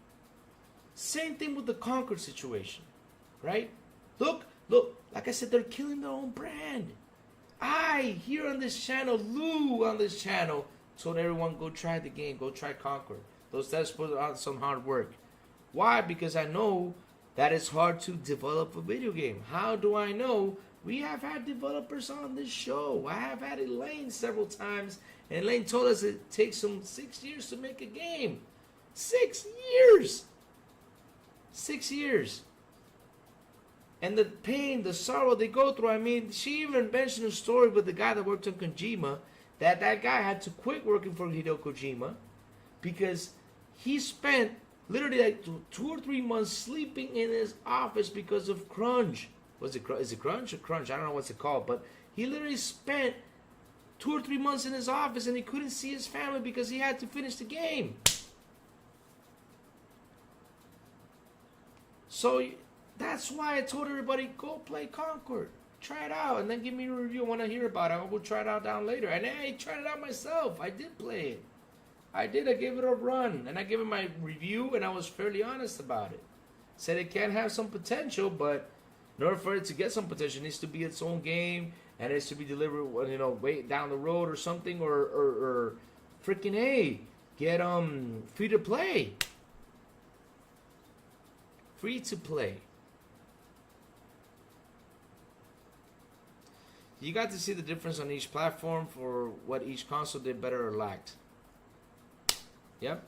Same thing with the Concord situation. Right? Look, like I said, they're killing their own brand. I, here on this channel, Lou on this channel, told everyone, go try the game, go try Concord. Those guys put out some hard work. Why? Because I know that it's hard to develop a video game. How do I know? We have had developers on this show. I have had Elaine several times, and Elaine told us it takes them 6 years to make a game. 6 years! 6 years. And the pain, the sorrow they go through. I mean, she even mentioned a story with the guy that worked on Kojima, that guy had to quit working for Hideo Kojima because he spent literally like 2 or 3 months sleeping in his office because of crunch. Is it crunch or crunch? I don't know what's it called, but he literally spent 2 or 3 months in his office and he couldn't see his family because he had to finish the game. So that's why I told everybody, go play Concord. Try it out and then give me a review. I want to hear about it. I will try it out down later. And I tried it out myself. I did play it. I did. I gave it a run. And I gave it my review and I was fairly honest about it. Said it can have some potential, but in order for it to get some potential, it needs to be its own game, and it needs to be delivered, you know, way down the road or something, or freaking hey, get free to play. Free to play. You got to see the difference on each platform for what each console did better or lacked. Yep.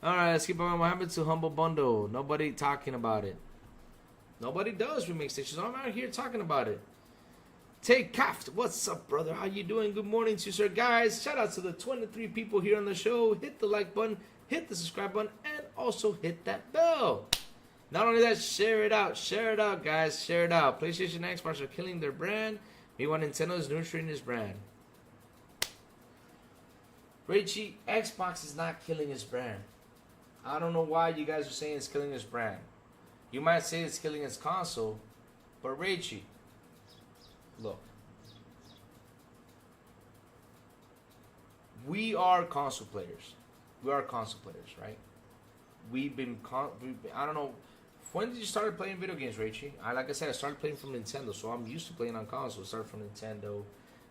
All right, let's keep on. What happened to Humble Bundle? Nobody talking about it. Nobody does remake stations. I'm out here talking about it. Take Kaft, what's up, brother? How you doing? Good morning to you, sir. Guys, shout out to the 23 people here on the show. Hit the like button, hit the subscribe button, and also hit that bell. Not only that, share it out. Share it out, guys. Share it out. PlayStation and Xbox are killing their brand. Meanwhile, Nintendo is nurturing his brand. Richie, Xbox is not killing his brand. I don't know why you guys are saying it's killing his brand. You might say it's killing his console, but Raichi, look. We are console players. We are console players, right? We've been I don't know. When did you start playing video games, Raichi? Like I said, I started playing from Nintendo, so I'm used to playing on console. I started from Nintendo,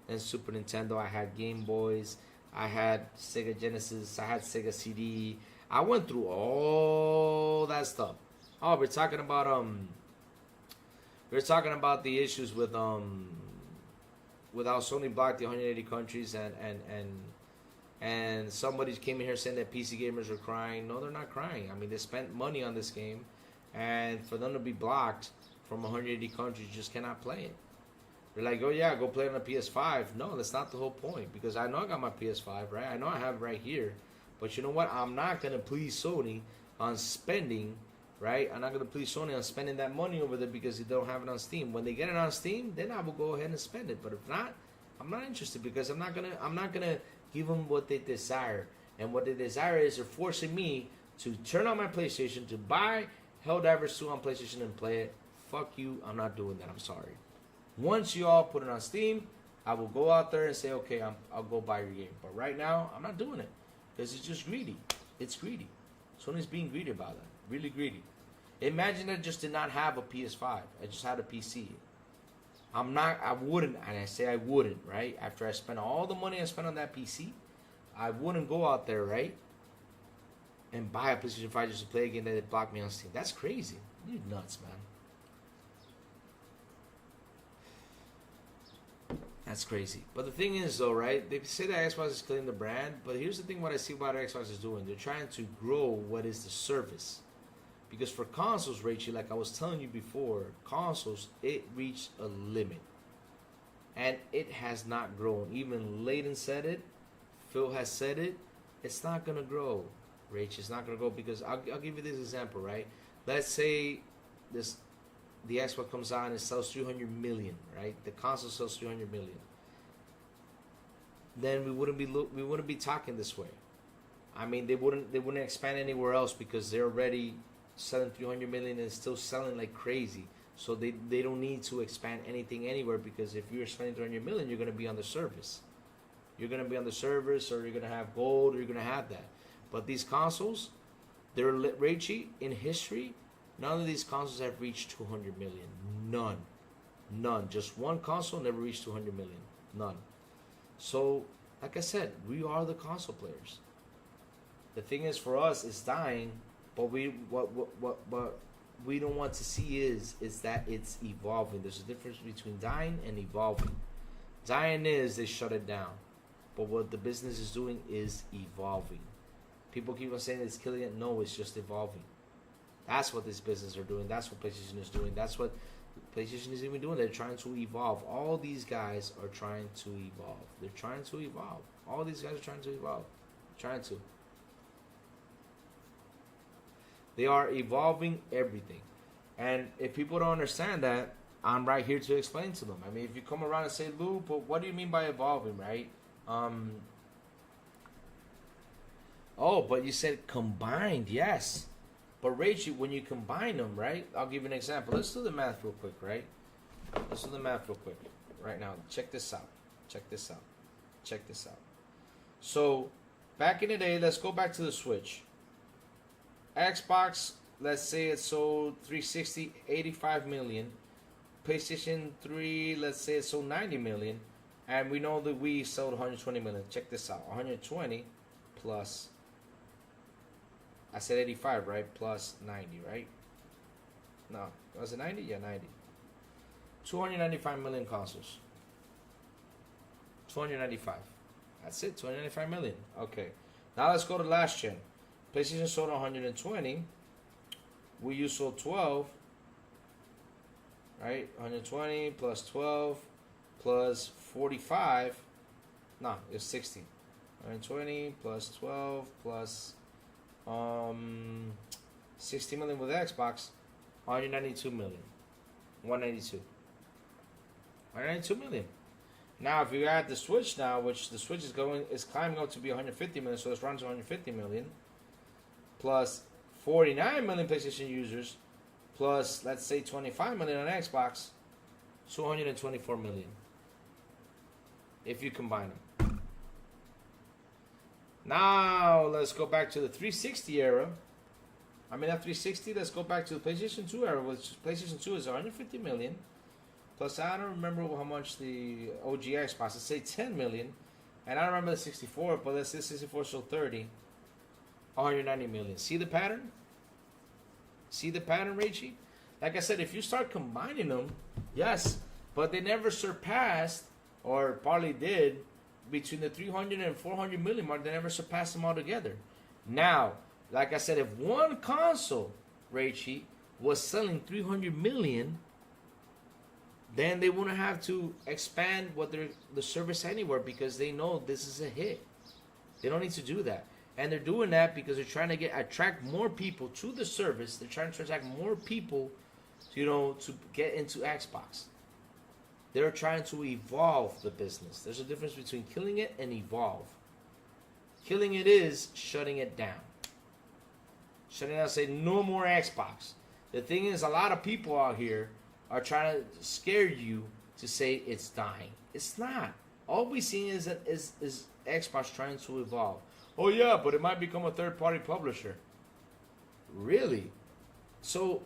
then Super Nintendo. I had Game Boys. I had Sega Genesis. I had Sega CD. I went through all that stuff. Oh, we're talking about the issues with how Sony blocked the 180 countries and somebody came in here saying that PC gamers are crying. No, they're not crying. I mean, they spent money on this game, and for them to be blocked from 180 countries, you just cannot play it. They're like, oh yeah, go play it on a PS5. No, that's not the whole point, because I know I got my PS5, right? I know I have it right here, but you know what? I'm not gonna please Sony on spending. Right? I'm not going to please Sony on spending that money over there because they don't have it on Steam. When they get it on Steam, then I will go ahead and spend it. But if not, I'm not interested because I'm not gonna give them what they desire. And what they desire is they're forcing me to turn on my PlayStation, to buy Helldivers 2 on PlayStation and play it. Fuck you, I'm not doing that. I'm sorry. Once you all put it on Steam, I will go out there and say, okay, I'll go buy your game. But right now, I'm not doing it because it's just greedy. It's greedy. Sony's being greedy about it. Really greedy. Imagine I just did not have a PS5. I just had a PC. I wouldn't, and I say I wouldn't, right? After I spent all the money I spent on that PC, I wouldn't go out there, right? And buy a PlayStation 5 just to play a game that they blocked me on Steam. That's crazy. You're nuts, man. That's crazy. But the thing is, though, right? They say that Xbox is killing the brand, but here's the thing: what I see what Xbox is doing, they're trying to grow what is the service. Because for consoles, Rachel, like I was telling you before, consoles, it reached a limit, and it has not grown. Even Layden said it, Phil has said it. It's not gonna grow, Rach. It's not gonna grow because I'll give you this example, right? Let's say the Xbox comes out and it sells 300 million, right? The console sells 300 million. Then we wouldn't be talking this way. I mean, they wouldn't expand anywhere else because they're already selling 300 million and still selling like crazy. So they don't need to expand anything anywhere because if you're spending 300 million, you're going to be on the service. You're going to be on the service, or you're going to have gold, or you're going to have that. But these consoles, they're Rachy in history. None of these consoles have reached 200 million. None. Just one console never reached 200 million. None. So, like I said, we are the console players. The thing is, for us, it's dying. But what we don't want to see is that it's evolving. There's a difference between dying and evolving. Dying is they shut it down. But what the business is doing is evolving. People keep on saying it's killing it. No, it's just evolving. That's what this business are doing. That's what PlayStation is doing. That's what PlayStation is even doing. They're trying to evolve. All these guys are trying to evolve. They're trying to evolve. All these guys are trying to evolve. Trying to. They are evolving everything. And if people don't understand that, I'm right here to explain to them. I mean, if you come around and say, Lou, but what do you mean by evolving, right? Oh, but you said combined, yes. But Rachel, when you combine them, right? I'll give you an example. Let's do the math real quick, right? Let's do the math real quick. Right now. Check this out. Check this out. Check this out. So, back in the day, let's go back to the Switch. Xbox, let's say it sold 360, 85 million. PlayStation 3, let's say it sold 90 million. And we know that Wii sold 120 million. Check this out. 120 plus, I said 85, right? Plus 90, right? No. Was it 90? Yeah, 90. 295 million consoles. 295. That's it. 295 million. Okay. Now let's go to last gen. PlayStation sold 120. Wii U sold 12. Right? 120 plus 12 plus 45. No, it's 60. 120 plus 12 plus 60 million with Xbox. 192 million. 192. 192 million. Now, if you add the Switch now, which the Switch is climbing up to be 150 million, so it's around to 150 million, plus 49 million PlayStation users, plus let's say 25 million on Xbox, 224 million. If you combine them. Now let's go back to the 360 era. I mean, at 360, let's go back to the PlayStation 2 era, which PlayStation 2 is 150 million. Plus, I don't remember how much the OG Xbox, let's say 10 million. And I don't remember the 64, but let's say 64 sold 30. 190 million. See the pattern? See the pattern, Rachie? Like I said, if you start combining them, yes, but they never surpassed, or probably did, between the 300 and 400 million mark, they never surpassed them all together. Now, like I said, if one console, Rachie, was selling 300 million, then they wouldn't have to expand the service anywhere because they know this is a hit. They don't need to do that. And they're doing that because they're trying to attract more people to the service. They're trying to attract more people, to get into Xbox. They're trying to evolve the business. There's a difference between killing it and evolve. Killing it is shutting it down. Shutting it down, say no more Xbox. The thing is, a lot of people out here are trying to scare you to say it's dying. It's not. All we're seeing is Xbox trying to evolve. Oh yeah, but it might become a third-party publisher. Really? So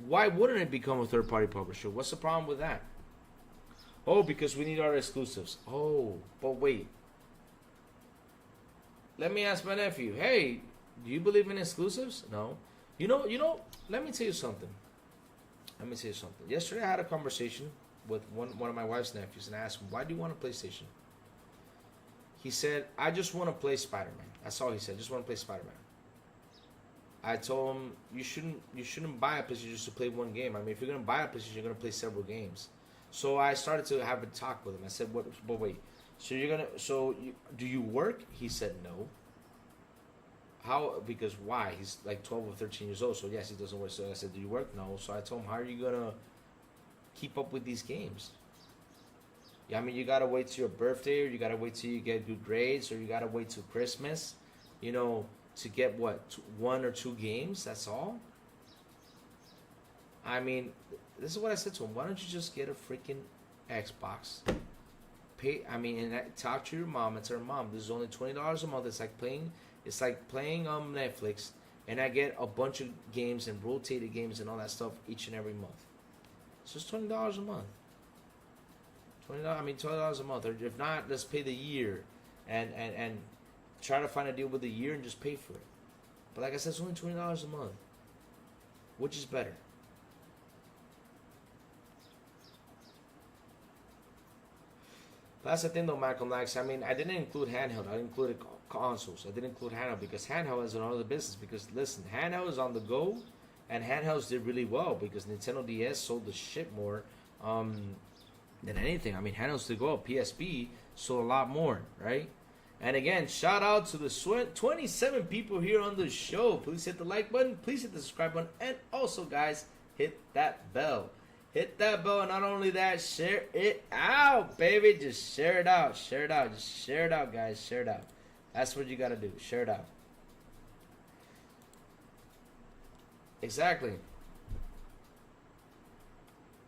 why wouldn't it become a third-party publisher? What's the problem with that? Oh, because we need our exclusives. Oh, but wait. Let me ask my nephew. Hey, do you believe in exclusives? No. You know. Let me tell you something. Yesterday I had a conversation with one of my wife's nephews, and I asked him, "Why do you want a PlayStation?" He said, "I just want to play Spider-Man." That's all he said. Just want to play Spider-Man. I told him, "You shouldn't buy a PlayStation just to play one game. I mean, if you're gonna buy a PlayStation, you're gonna play several games." So I started to have a talk with him. I said, "What? But wait. Do you work?" He said, "No." How? Because why? He's like 12 or 13 years old, so yes, he doesn't work. So I said, "Do you work?" No. So I told him, "How are you gonna keep up with these games?" Yeah, I mean, you gotta wait till your birthday, or you gotta wait till you get good grades, or you gotta wait till Christmas, to get one or two games. That's all. I mean, this is what I said to him. Why don't you just get a freaking Xbox? And talk to your mom and tell her, "Mom, this is only $20 a month. It's like playing Netflix, and I get a bunch of games and rotated games and all that stuff each and every month. It's just $20 a month. $20 a month. Or if not, let's pay the year, and try to find a deal with the year and just pay for it. But like I said, it's only $20 a month. Which is better?" That's the thing though, Malcolm Lax. I mean, I didn't include handheld. I included consoles. I didn't include handheld because handheld is another business. Because listen, handheld is on the go, and handhelds did really well because Nintendo DS sold the shit more than anything. I mean, handhelds did go up. PSP sold a lot more, right? And again, shout out to the 27 people here on the show. Please hit the like button. Please hit the subscribe button. And also, guys, hit that bell. Hit that bell, and not only that, share it out, baby. Just share it out. Share it out. Just share it out, guys. Share it out. That's what you got to do. Share it out. Exactly.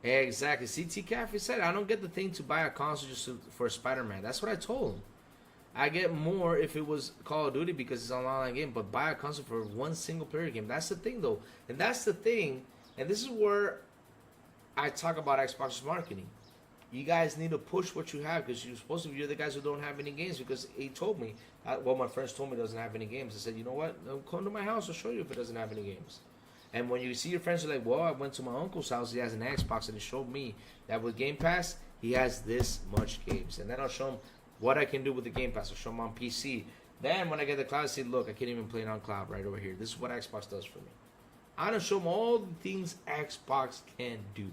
Exactly. CT Cafe said, "I don't get the thing to buy a console just for Spider-Man." That's what I told him. I get more if it was Call of Duty because it's an online game, but buy a console for one single player game. That's the thing, though. And that's the thing. And this is where I talk about Xbox marketing. You guys need to push what you have because you're the guys who don't have any games. Because he told me, my friends told me he doesn't have any games. I said, "You know what? Come to my house. I'll show you if it doesn't have any games." And when you see your friends are like, "Well, I went to my uncle's house. He has an Xbox, and he showed me that with Game Pass, he has this much games." And then I'll show him what I can do with the Game Pass. I'll show him on PC. Then when I get the cloud, I say, "Look, I can't even play it on cloud right over here. This is what Xbox does for me." I don't show him all the things Xbox can do.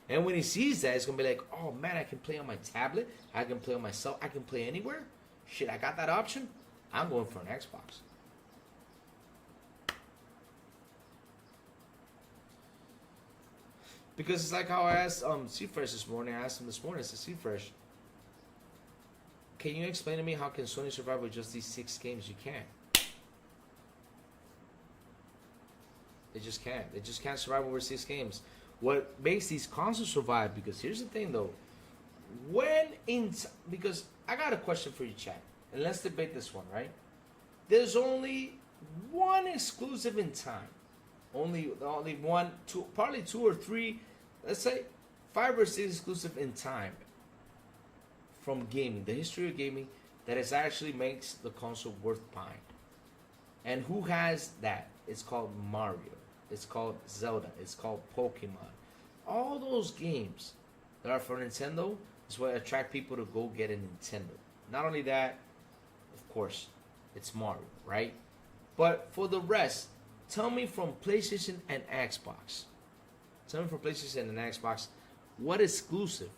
And when he sees that, it's going to be like, "Oh, man, I can play on my tablet. I can play on my cell. I can play anywhere. Shit, I got that option. I'm going for an Xbox." Because it's like how I asked C-Fresh this morning. I asked him this morning, I said, "C-Fresh, can you explain to me how can Sony survive with just these 6 games?" You can't. They just can't. They just can't survive over 6 games. What makes these consoles survive? Because here's the thing, though. Because I got a question for you, chat, and let's debate this one, right? There's only one exclusive in time. Only one, two, probably 2 or 3. Let's say 5 or 6 exclusive in time from gaming, the history of gaming, that is actually makes the console worth buying. And who has that? It's called Mario. It's called Zelda. It's called Pokemon. All those games that are for Nintendo is what attract people to go get a Nintendo. Not only that, of course, it's Mario, right? But for the rest, tell me from PlayStation and Xbox. Tell me from PlayStation and Xbox, what exclusive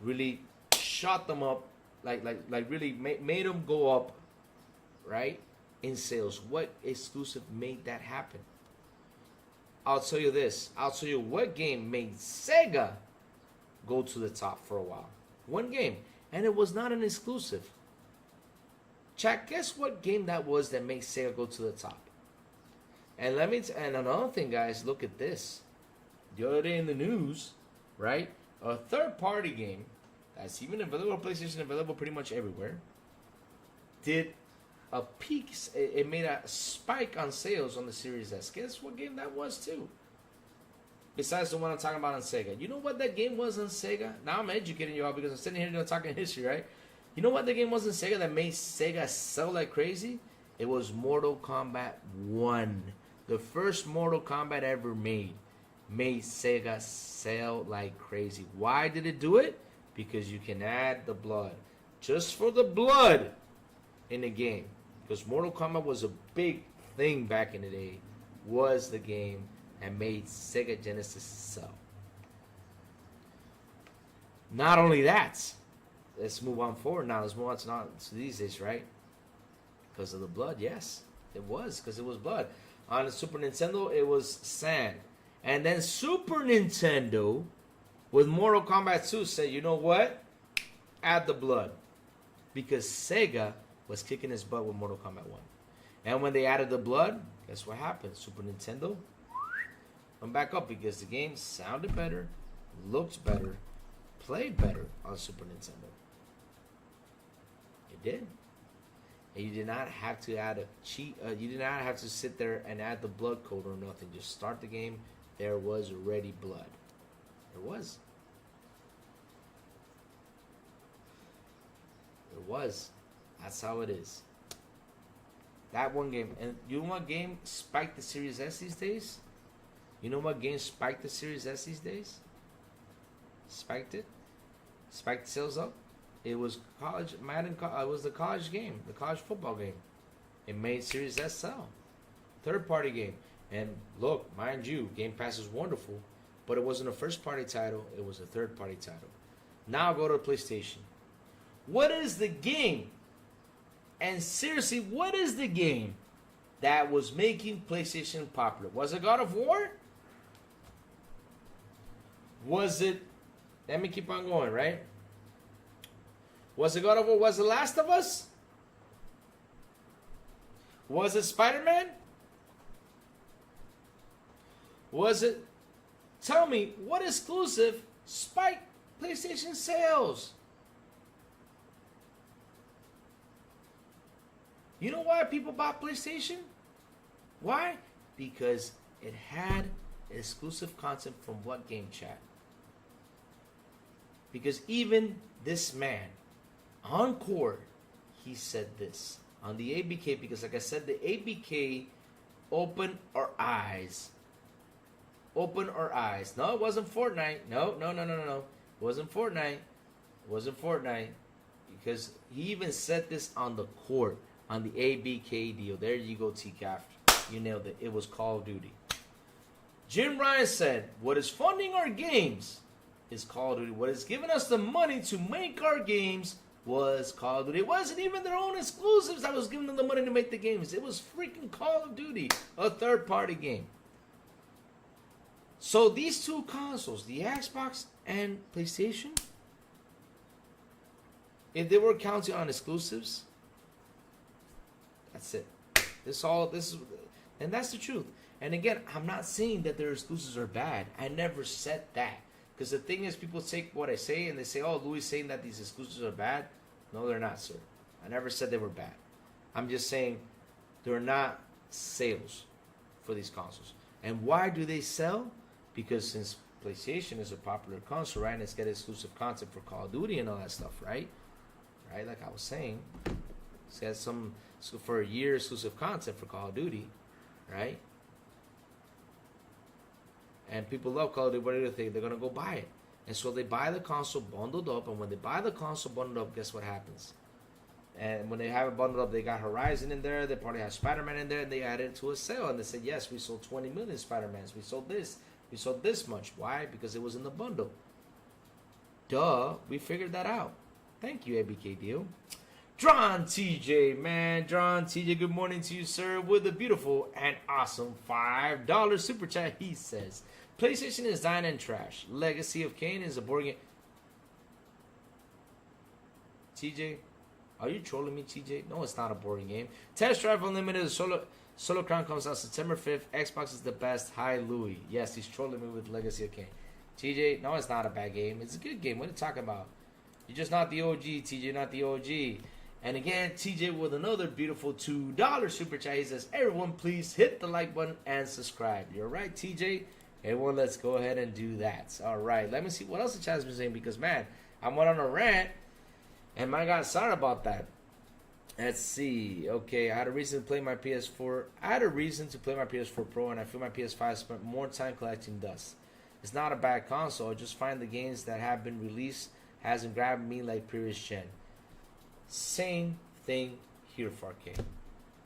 really shot them up, like really made them go up, right? In sales. What exclusive made that happen? I'll tell you this. I'll tell you what game made Sega go to the top for a while. One game. And it was not an exclusive. Chat, guess what game that was that made Sega go to the top? And and another thing, guys, look at this. The other day in the news, right? A third-party game that's even available on PlayStation, available pretty much everywhere, did a peak. It made a spike on sales on the Series S. Guess what game that was too? besides the one I'm talking about on Sega. You know what that game was on Sega? Now I'm educating you all because I'm sitting here talking history, right? You know what the game was on Sega that made Sega sell like crazy? It was Mortal Kombat 1. The first Mortal Kombat ever made Sega sell like crazy. Why did it do it? Because you can add the blood. Just for the blood in the game. Because Mortal Kombat was a big thing back in the day. Was the game and made Sega Genesis sell. Not only that, let's move on forward now. Let's move on to these days, right? Because of the blood, yes. It was, because it was blood. On the Super Nintendo, it was sand. And then Super Nintendo, with Mortal Kombat 2, said, you know what? Add the blood. Because Sega was kicking his butt with Mortal Kombat 1. And when they added the blood, guess what happened? Super Nintendo went back up because the game sounded better, looked better, played better on Super Nintendo. It did. And you did not have to add a cheat. You did not have to sit there and add the blood code or nothing. Just start the game. There was already blood. There was. There was. That's how it is. That one game. And you know what game spiked the Series S these days? You know what game spiked the Series S these days? Spiked it? Spiked the sales up? It was college Madden. It was the college game, the college football game. It made Series S sell. Third-party game. And look, mind you, Gamepass is wonderful, but it wasn't a first-party title. It was a third-party title. Now go to PlayStation. What is the game? And seriously, what is the game that was making PlayStation popular? Was it God of War? Was it... Let me keep on going, right? Was it God of War? Was it Last of Us? Was it Spider-Man? Was it... Tell me, what exclusive spiked PlayStation sales? You know why people bought PlayStation? Why? Because it had exclusive content from what game, chat? Because even this man, Concord, he said this on the ABK, because like I said, the ABK opened our eyes. Opened our eyes. No, it wasn't Fortnite. No. It wasn't Fortnite. It wasn't Fortnite. Because he even said this on the court, on the ABK deal. There you go, TCAF. You nailed it. It was Call of Duty. Jim Ryan said, what is funding our games is Call of Duty. What is giving us the money to make our games was Call of Duty. It wasn't even their own exclusives that was giving them the money to make the games. It was freaking Call of Duty, a third-party game. So these two consoles, the Xbox and PlayStation, if they were counting on exclusives, that's it. And that's the truth. And again, I'm not saying that their exclusives are bad. I never said that. Because the thing is, people take what I say and they say, oh, Louis saying that these exclusives are bad. No, they're not, sir. I never said they were bad. I'm just saying they're not sales for these consoles. And why do they sell? Because since PlayStation is a popular console, right, and it's got exclusive content for Call of Duty and all that stuff, right? Right, like I was saying, it's got some for a year exclusive content for Call of Duty, right? And people love Call of Duty. What do they think? They're gonna go buy it, and so they buy the console bundled up. And when they buy the console bundled up, guess what happens? And when they have it bundled up, they got Horizon in there. They probably have Spider-Man in there, and they add it to a sale. And they said, yes, we sold 20 million Spider-Mans. We sold this. We sold this much. Why? Because it was in the bundle. Duh. We figured that out. Thank you, ABK Deal. Drawn TJ, man. Drawn TJ, good morning to you, sir. With a beautiful and awesome $5 super chat. He says, PlayStation is dying and trash. Legacy of Kain is a board game. TJ, are you trolling me, TJ? No, it's not a boring game. Test Drive Unlimited Solo Crown comes out September 5th. Xbox is the best. Hi, Louis. Yes, he's trolling me with Legacy of Kain. TJ, no, it's not a bad game. It's a good game. What are you talking about? You're just not the OG, TJ, not the OG. And again, TJ with another beautiful $2 super chat. He says, everyone, please hit the like button and subscribe. You're right, TJ. Everyone, let's go ahead and do that. All right, let me see what else the chat's been saying because man, I went on a rant and I got sorry about that. Let's see. Okay, I had a reason to play my PS4. I had a reason to play my PS4 Pro, and I feel my PS5 spent more time collecting dust. It's not a bad console. I just find the games that have been released hasn't grabbed me like previous gen. Same thing here, 4K.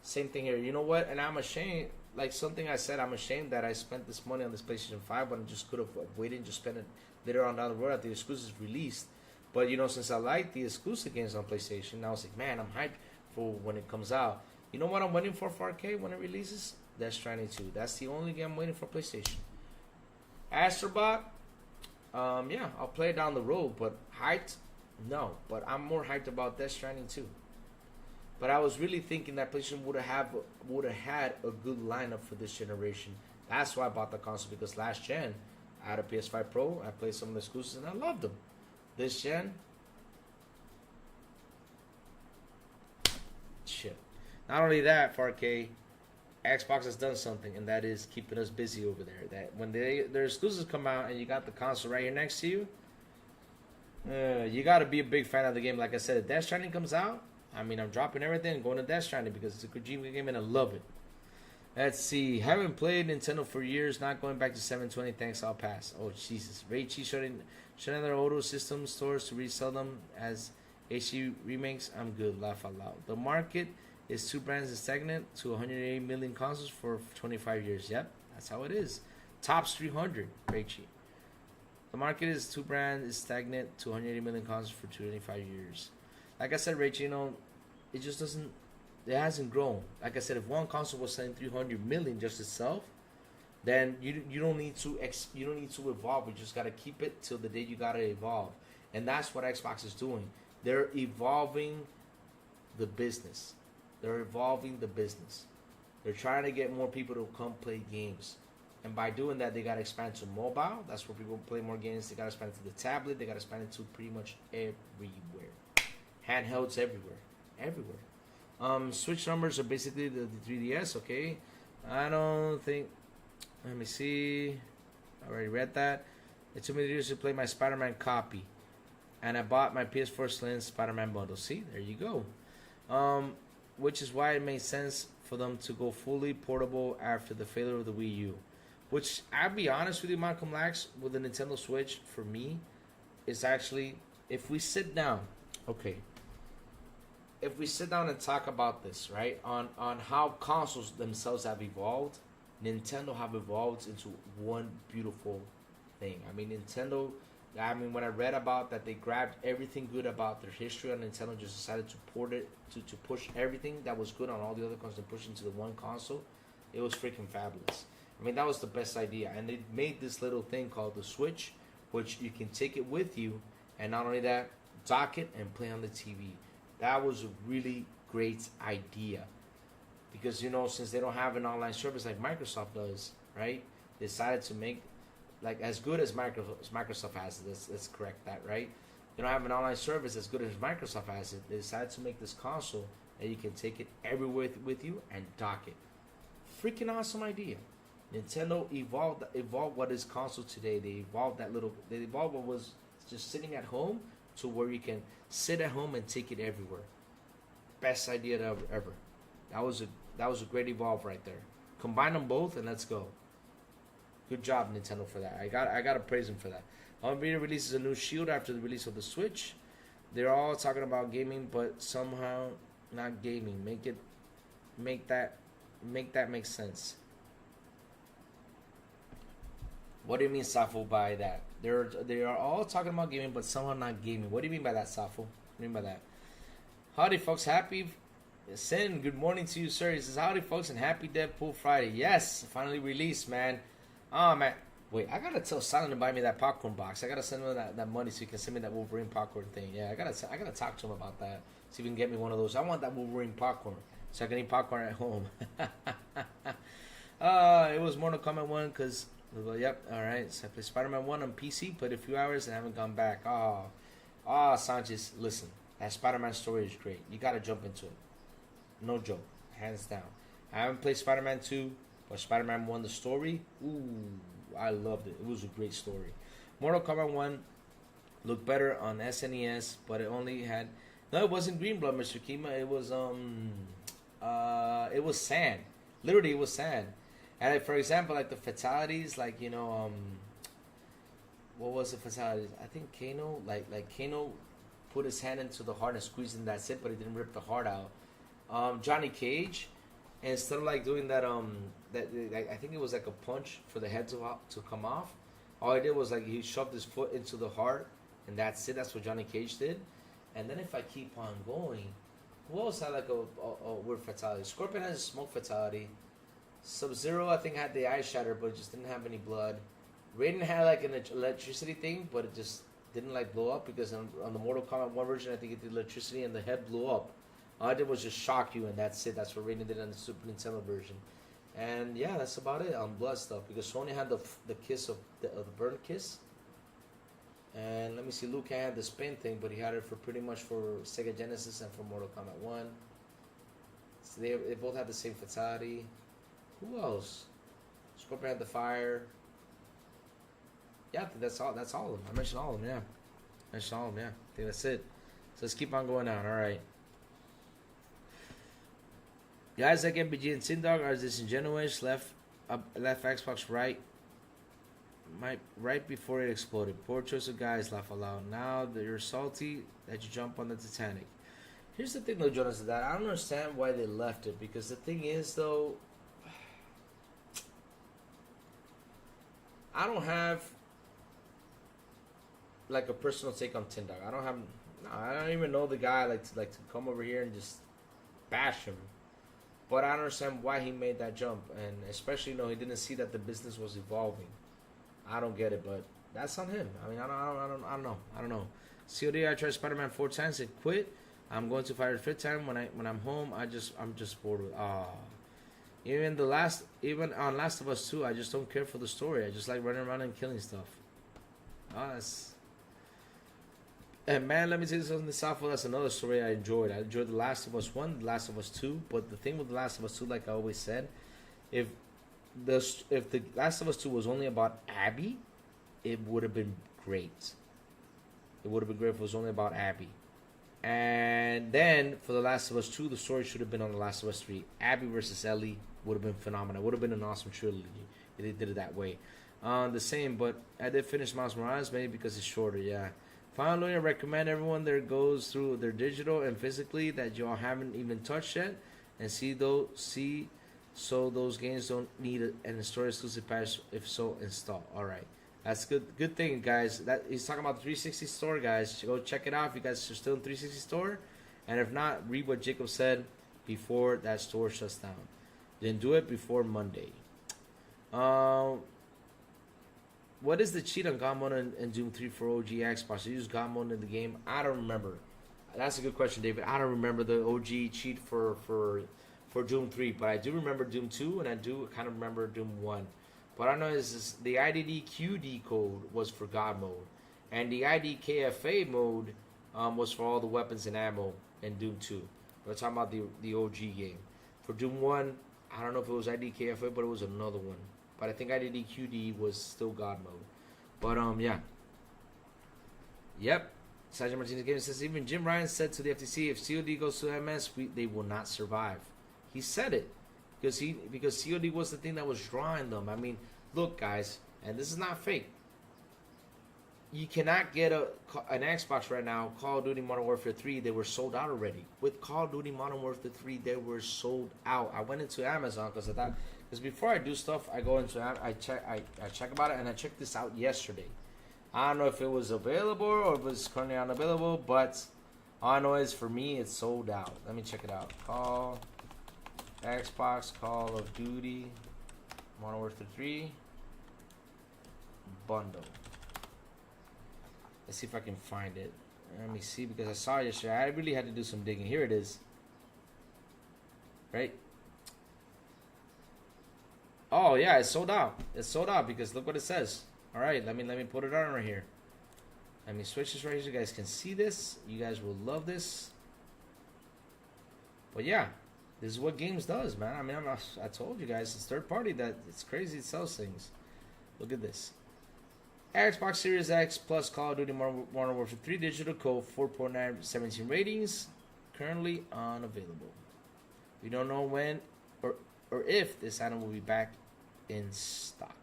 Same thing here. You know what? And I'm ashamed. Like something I said, I'm ashamed that I spent this money on this PlayStation 5 when I just could have waited and just spent it later on down the road after the exclusives released. But you know, since I like the exclusive games on PlayStation, I was like, man, I'm hyped for when it comes out. You know what I'm waiting for 4K when it releases? Death Stranding 2. That's the only game I'm waiting for PlayStation. Astrobot, yeah, I'll play it down the road, but hyped? No, but I'm more hyped about Death Stranding 2. But I was really thinking that PlayStation would have had a good lineup for this generation. That's why I bought the console, because last gen I had a PS5 Pro, I played some of the exclusives and I loved them. This gen, shit. Not only that, 4K, Xbox has done something, and that is keeping us busy over there. That when their exclusives come out and you got the console right here next to you, you got to be a big fan of the game. Like I said, if Death Stranding comes out, I mean, I'm dropping everything and going to Death Stranding because it's a Kojima game and I love it. Let's see. Haven't played Nintendo for years. Not going back to 720. Thanks, I'll pass. Oh, Jesus. Raichi shutting their auto system stores to resell them as HD remakes. I'm good. Laugh out loud. The market is two brands is stagnant to 180 million consoles for 25 years. Yep, that's how it is. Tops 300. Raichi. The market is two brands is stagnant to 180 million consoles for 25 years. Like I said, Raichi, you know, it just doesn't. It hasn't grown. Like I said, if one console was selling 300 million just itself, then you don't need to evolve. You just gotta keep it till the day you gotta evolve, and that's what Xbox is doing. They're evolving the business. They're evolving the business. They're trying to get more people to come play games, and by doing that, they gotta expand to mobile. That's where people play more games. They gotta expand to the tablet. They gotta expand it to pretty much everywhere. Handhelds everywhere. Switch numbers are basically the 3DS, okay? I don't think... Let me see. I already read that. It took me years to play my Spider-Man copy. And I bought my PS4 Slim Spider-Man bundle. See? There you go. Which is why it made sense for them to go fully portable after the failure of the Wii U. Which, I'll be honest with you, Malcolm Lax, with the Nintendo Switch, for me, is actually... If we sit down... Okay. If we sit down and talk about this, right, on how consoles themselves have evolved, Nintendo have evolved into one beautiful thing. I mean, when I read about that, they grabbed everything good about their history, and Nintendo just decided to port it, to push everything that was good on all the other consoles and push into the one console. It was freaking fabulous. I mean, that was the best idea. And they made this little thing called the Switch, which you can take it with you, and not only that, dock it and play on the TV. That was a really great idea because, you know, since they don't have an online service like Microsoft does, right? They decided to make like as good as Microsoft has it. Let's correct that, right? They don't have an online service as good as Microsoft has it. They decided to make this console that you can take it everywhere with you and dock it. Freaking awesome idea. Nintendo evolved what is console today. They evolved what was just sitting at home to where you can sit at home and take it everywhere. Best idea ever. That was a great evolve right there. Combine them both and let's go. Good job, Nintendo, for that. I gotta praise them for that. Nvidia releases a new Shield after the release of the Switch. They're all talking about gaming, but somehow not gaming. Make that make sense. What do you mean, Safo, by that? They are all talking about gaming, but somehow not gaming. What do you mean by that, Safo? What do you mean by that? Howdy, folks. Happy Sin. Good morning to you, sir. He says, howdy, folks, and happy Deadpool Friday. Yes, finally released, man. Oh, man. Wait, I gotta tell Silent to buy me that popcorn box. I gotta send him that money so he can send me that Wolverine popcorn thing. Yeah, I gotta talk to him about that. See if he can get me one of those. I want that Wolverine popcorn so I can eat popcorn at home. It was Mortal Kombat 1 because... Well, yep, alright. So I played Spider-Man 1 on PC, played a few hours, and haven't gone back. Sanchez, listen. That Spider-Man story is great. You gotta jump into it. No joke. Hands down. I haven't played Spider-Man 2, but Spider-Man 1, the story, ooh, I loved it. It was a great story. Mortal Kombat 1 looked better on SNES, but it only had no. It wasn't green blood, Mr. Kima. It was sand. Literally, it was sand. And like, for example, like the fatalities, like what was the fatalities? I think Kano, like Kano, put his hand into the heart and squeezed, and that's it. But he didn't rip the heart out. Johnny Cage, instead of like doing that I think it was like a punch for the head to come off. All he did was like he shoved his foot into the heart, and that's it. That's what Johnny Cage did. And then if I keep on going, who else had like a weird fatality? Scorpion has a smoke fatality. Sub-Zero I think had the eye shatter, but it just didn't have any blood. Raiden had like an electricity thing, but it just didn't like blow up because on the Mortal Kombat 1 version I think it did electricity and the head blew up. All I did was just shock you, and that's it. That's what Raiden did on the Super Nintendo version. And yeah, that's about it on blood stuff, because Sony had the kiss of the burn kiss. And let me see, Liu Kang had the spin thing, but he had it for pretty much for Sega Genesis and for Mortal Kombat 1. So they both had the same fatality. Who else? Scorpion had the fire. Yeah, I think that's all of them. I mentioned all of them, yeah. I think that's it. So let's keep on going on, alright. Guys like MBG and Sindog are disingenuous, left Xbox right before it exploded. Poor choice of guys, laugh aloud. Now that you're salty that you jump on the Titanic. Here's the thing though, Jonas, that I don't understand why they left it, because the thing is though, I don't have like a personal take on Tindog. I don't even know the guy like to come over here and just bash him. But I don't understand why he made that jump, and especially he didn't see that the business was evolving. I don't get it, but that's on him. I mean, I don't know. COD, I tried Spider-Man 4 times, it quit. I'm going to fire the 5th time when I'm home. I'm just bored with even on Last of Us 2, I just don't care for the story. I just like running around and killing stuff. And man, let me tell you something. The Southwell, that's another story I enjoyed. I enjoyed The Last of Us 1, The Last of Us 2. But the thing with The Last of Us 2, like I always said, if The Last of Us 2 was only about Abby, it would have been great. It would have been great if it was only about Abby. And then for The Last of Us 2, the story should have been on The Last of Us 3. Abby versus Ellie would have been phenomenal. It would have been an awesome trilogy if they did it that way. The same, but I did finish Miles Morales, maybe because it's shorter, yeah. Finally, I recommend everyone that goes through their digital and physically that y'all haven't even touched yet, and so those games don't need an store exclusive patch. If so, install. All right, that's good thing, guys. That he's talking about the 360 store, guys. Go check it out if you guys are still in 360 store, and if not, read what Jacob said before that store shuts down. Then do it before Monday. What is the cheat on God mode in Doom 3 for OG Xbox? You use God mode in the game? I don't remember. That's a good question, David. I don't remember the OG cheat for Doom 3, but I do remember Doom 2, and I do kind of remember Doom 1. What I know is the IDD QD code was for God mode, and the ID KFA mode was for all the weapons and ammo in Doom 2. We're talking about the OG game. For Doom 1, I don't know if it was ID KFA, but it was another one. But I think IDD QD was still God mode. But yeah. Yep. Sergeant Martinez Gaming says even Jim Ryan said to the FTC, if COD goes to MS, they will not survive. He said it because COD was the thing that was drawing them. I mean, look, guys, and this is not fake. You cannot get an Xbox right now. Call of Duty Modern Warfare 3, they were sold out already. With Call of Duty Modern Warfare 3, they were sold out. I went into Amazon because I thought. Because before I do stuff, I go into I check about it, and I checked this out yesterday. I don't know if it was available or if it was currently unavailable, but all I know is for me it's sold out. Let me check it out. Xbox Call of Duty Modern Warfare 3 bundle. Let's see if I can find it. Let me see, because I saw it yesterday. I really had to do some digging. Here it is. Right? Oh yeah, it's sold out. It's sold out because look what it says. All right, let me put it on right here. Let me switch this right here so you guys can see this. You guys will love this. But yeah, this is what games does, man. I mean, I told you guys, it's third party that it's crazy. It sells things. Look at this. Xbox Series X plus Call of Duty Modern Warfare 3 digital code, 4.917 ratings, currently unavailable. We don't know when or if this item will be back in stock.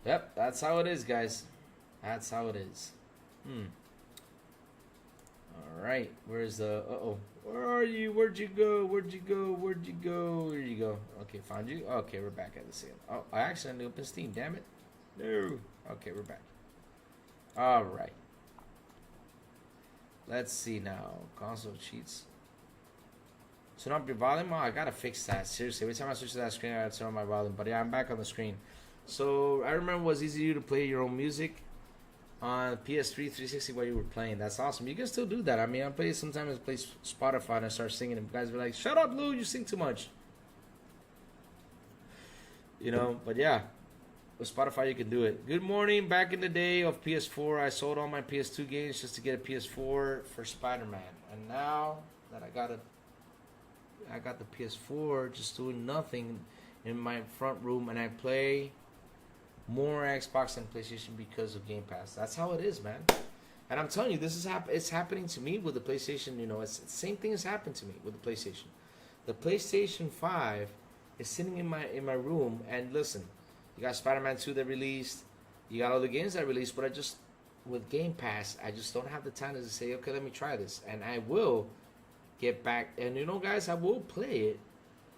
Yep, that's how it is, guys. That's how it is. Alright, where's the... Uh-oh. Where are you? Where'd you go? Where'd you go? Where'd you go? Where'd you go? Okay, found you. Okay, we're back at the sale. Oh, I accidentally opened Steam. Damn it. No. Okay, we're back. Alright. Let's see now. Console cheats. Turn up your volume? Oh, I gotta fix that. Seriously, every time I switch to that screen, I gotta turn on my volume. But yeah, I'm back on the screen. So, I remember it was easy to play your own music on PS3 360 while you were playing. That's awesome. You can still do that. I mean, sometimes I play Spotify and I start singing and guys be like, shut up, Lou, you sing too much. You know, but yeah, with Spotify you can do it. Good morning. Back in the day of PS4, I sold all my PS2 games just to get a PS4 for Spider-Man. And now that I got the PS4 just doing nothing in my front room, and I play more Xbox and PlayStation because of Gamepass. That's how it is, man. And I'm telling you, this is it's happening to me with the PlayStation. You know, it's the same thing has happened to me with the PlayStation. The PlayStation 5 is sitting in my room, and listen, you got Spider-Man 2 that released, you got all the games that released, but with Game Pass, I just don't have the time to say, okay, let me try this, and I will get back, and you know, guys, I will play it,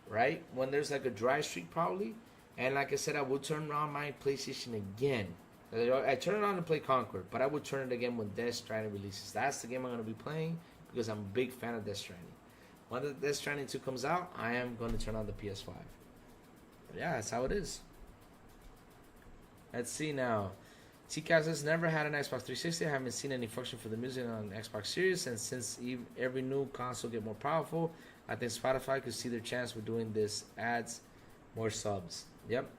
right, when there's like a dry streak probably, and like I said, I will turn on my PlayStation again. I turn it on to play Concord, but I would turn it again when Death Stranding releases. That's the game I'm going to be playing because I'm a big fan of Death Stranding. When the Death Stranding 2 comes out, I am going to turn on the PS5. But yeah, that's how it is. Let's see now. TCAS has never had an Xbox 360. I haven't seen any function for the music on Xbox Series, and since every new console get more powerful, I think Spotify could see their chance with doing this. Adds more subs. Yep.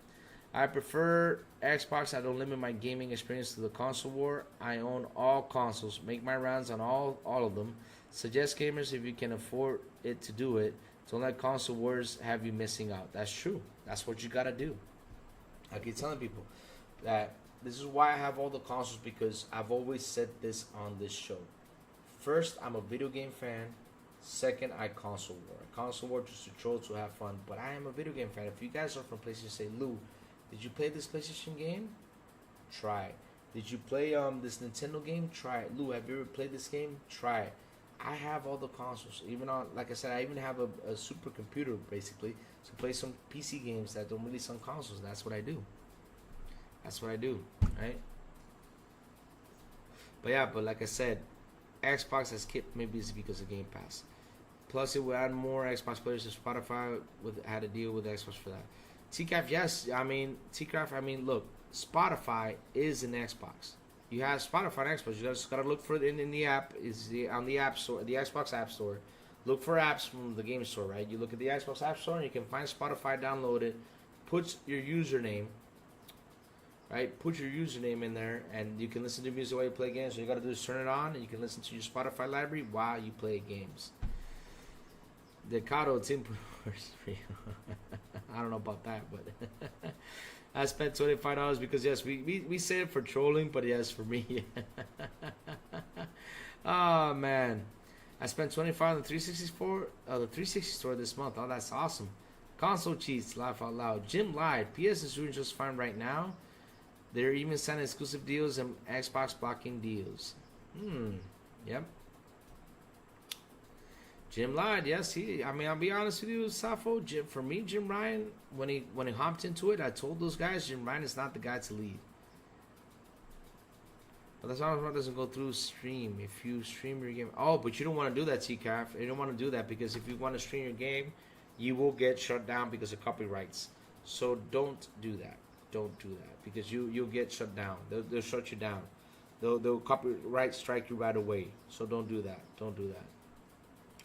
I prefer Xbox. I don't limit my gaming experience to the console war. I own all consoles. Make my rounds on all of them. Suggest gamers if you can afford it to do it. Don't let console wars have you missing out. That's true. That's what you gotta do. I keep telling people that this is why I have all the consoles, because I've always said this on this show. First, I'm a video game fan. Second, I console war. Console war just to troll, to have fun. But I am a video game fan. If you guys are from PlayStation, say, Lou, did you play this PlayStation game? Try it. Did you play this Nintendo game? Try it. Lou, have you ever played this game? Try it. I have all the consoles. Even on, like I said, I even have a supercomputer basically to play some PC games that don't release on consoles. That's what I do. That's what I do, right? But yeah, but like I said, Xbox has kept maybe it's because of Game Pass. Plus, it will add more Xbox players to Spotify. Had a deal with Xbox for that. TCAF, yes. I mean, look, Spotify is an Xbox. You have Spotify and Xbox. You just gotta look for it in the app. On the App Store, the Xbox App Store. Look for apps from the game store, right? You look at the Xbox App Store and you can find Spotify. Download it. Put your username. Right, put your username in there, and you can listen to music while you play games. So you gotta do is turn it on, and you can listen to your Spotify library while you play games. Decado Team I don't know about that, but I spent $25 because yes, we say it for trolling, but yes, for me. Oh man, I spent $25 on the 360 store this month. Oh, that's awesome. Console cheats, laugh out loud. Jim lied. PS is doing just fine right now. They're even signing exclusive deals and Xbox blocking deals. Yep. Jim lied. Yes, I mean, I'll be honest with you, Safo. For me, Jim Ryan, when he hopped into it, I told those guys, Jim Ryan is not the guy to lead. But that's why it doesn't go through stream. If you stream your game, but you don't want to do that, TCAF. You don't want to do that because if you want to stream your game, you will get shut down because of copyrights. So don't do that. Don't do that because you'll get shut down. They'll shut you down. They'll copyright strike you right away. So don't do that. Don't do that.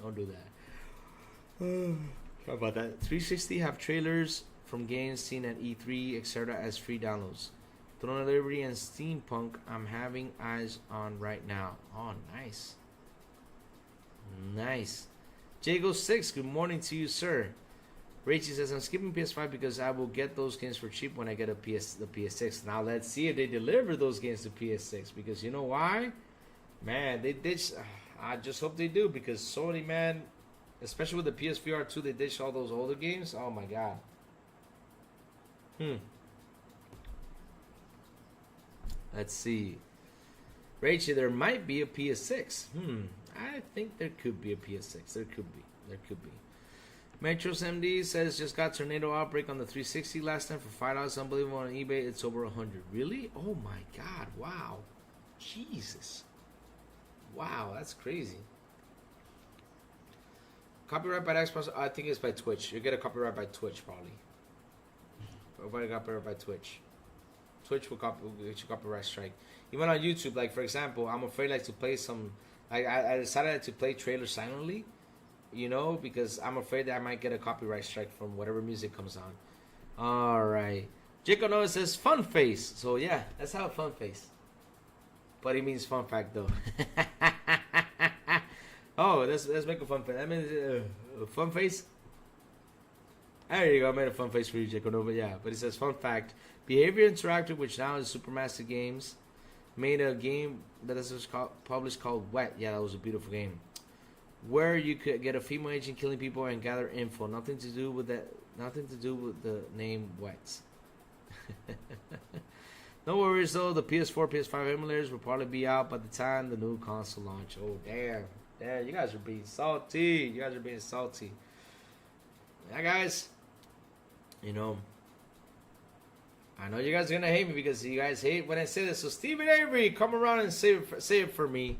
Don't do that. How about that? 360 have trailers from games seen at E3, etc. as free downloads. Throne of Liberty and Steampunk I'm having eyes on right now. Oh, nice. Nice. Jago6, good morning to you, sir. Rachie says, I'm skipping PS5 because I will get those games for cheap when I get the PS6. Now let's see if they deliver those games to PS6. Because you know why? Man, they ditched. I just hope they do, because Sony, man, especially with the PSVR 2, they ditched all those older games. Oh my god. Let's see. Rachel, there might be a PS6. I think there could be a PS6. There could be. There could be. Metros MD says just got Tornado Outbreak on the 360 last time for $5. Unbelievable on eBay. It's over 100. Really? Oh my god. Wow. Jesus. Wow, that's crazy. Copyright by Xbox. I think it's by Twitch. You get a copyright by Twitch probably. Probably copyright by Twitch. Twitch will get you copyright strike. Even on YouTube, like for example, I'm afraid like to play some. I decided to play trailers silently, you know, because I'm afraid that I might get a copyright strike from whatever music comes on. All right, Jacob Noah says fun face. So yeah, let's have a fun face. But he means fun fact though. Oh, let's make a fun face. That means a fun face. There you go. I made a fun face for you, Jacob Nova. Yeah, but it says fun fact: Behavior Interactive, which now is Supermassive Games, made a game that is published called Wet. Yeah, that was a beautiful game, where you could get a female agent killing people and gather info. Nothing to do with that. Nothing to do with the name Wet. No worries though. The PS4, PS5 emulators will probably be out by the time the new console launch. Oh damn, you guys are being salty. You guys are being salty. Yeah, guys. You know, I know you guys are gonna hate me because you guys hate when I say this. So Stephen Avery, come around and say it for me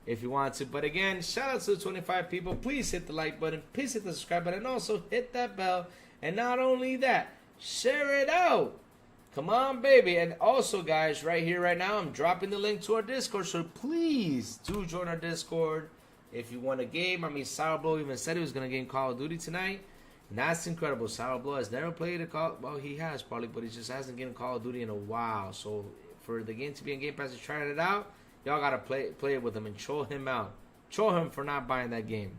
if you want to. But again, shout out to the 25 people. Please hit the like button. Please hit the subscribe button. And also hit that bell. And not only that, share it out. Come on, baby. And also, guys, right here, right now, I'm dropping the link to our Discord. So please do join our Discord if you want a game. I mean, Sourblow even said he was gonna game Call of Duty tonight. And that's incredible. Sourblow has never played a Call. Well, he has probably, but he just hasn't gotten Call of Duty in a while. So for the game to be in Game Pass and trying it out, y'all gotta play it with him and troll him out. Troll him for not buying that game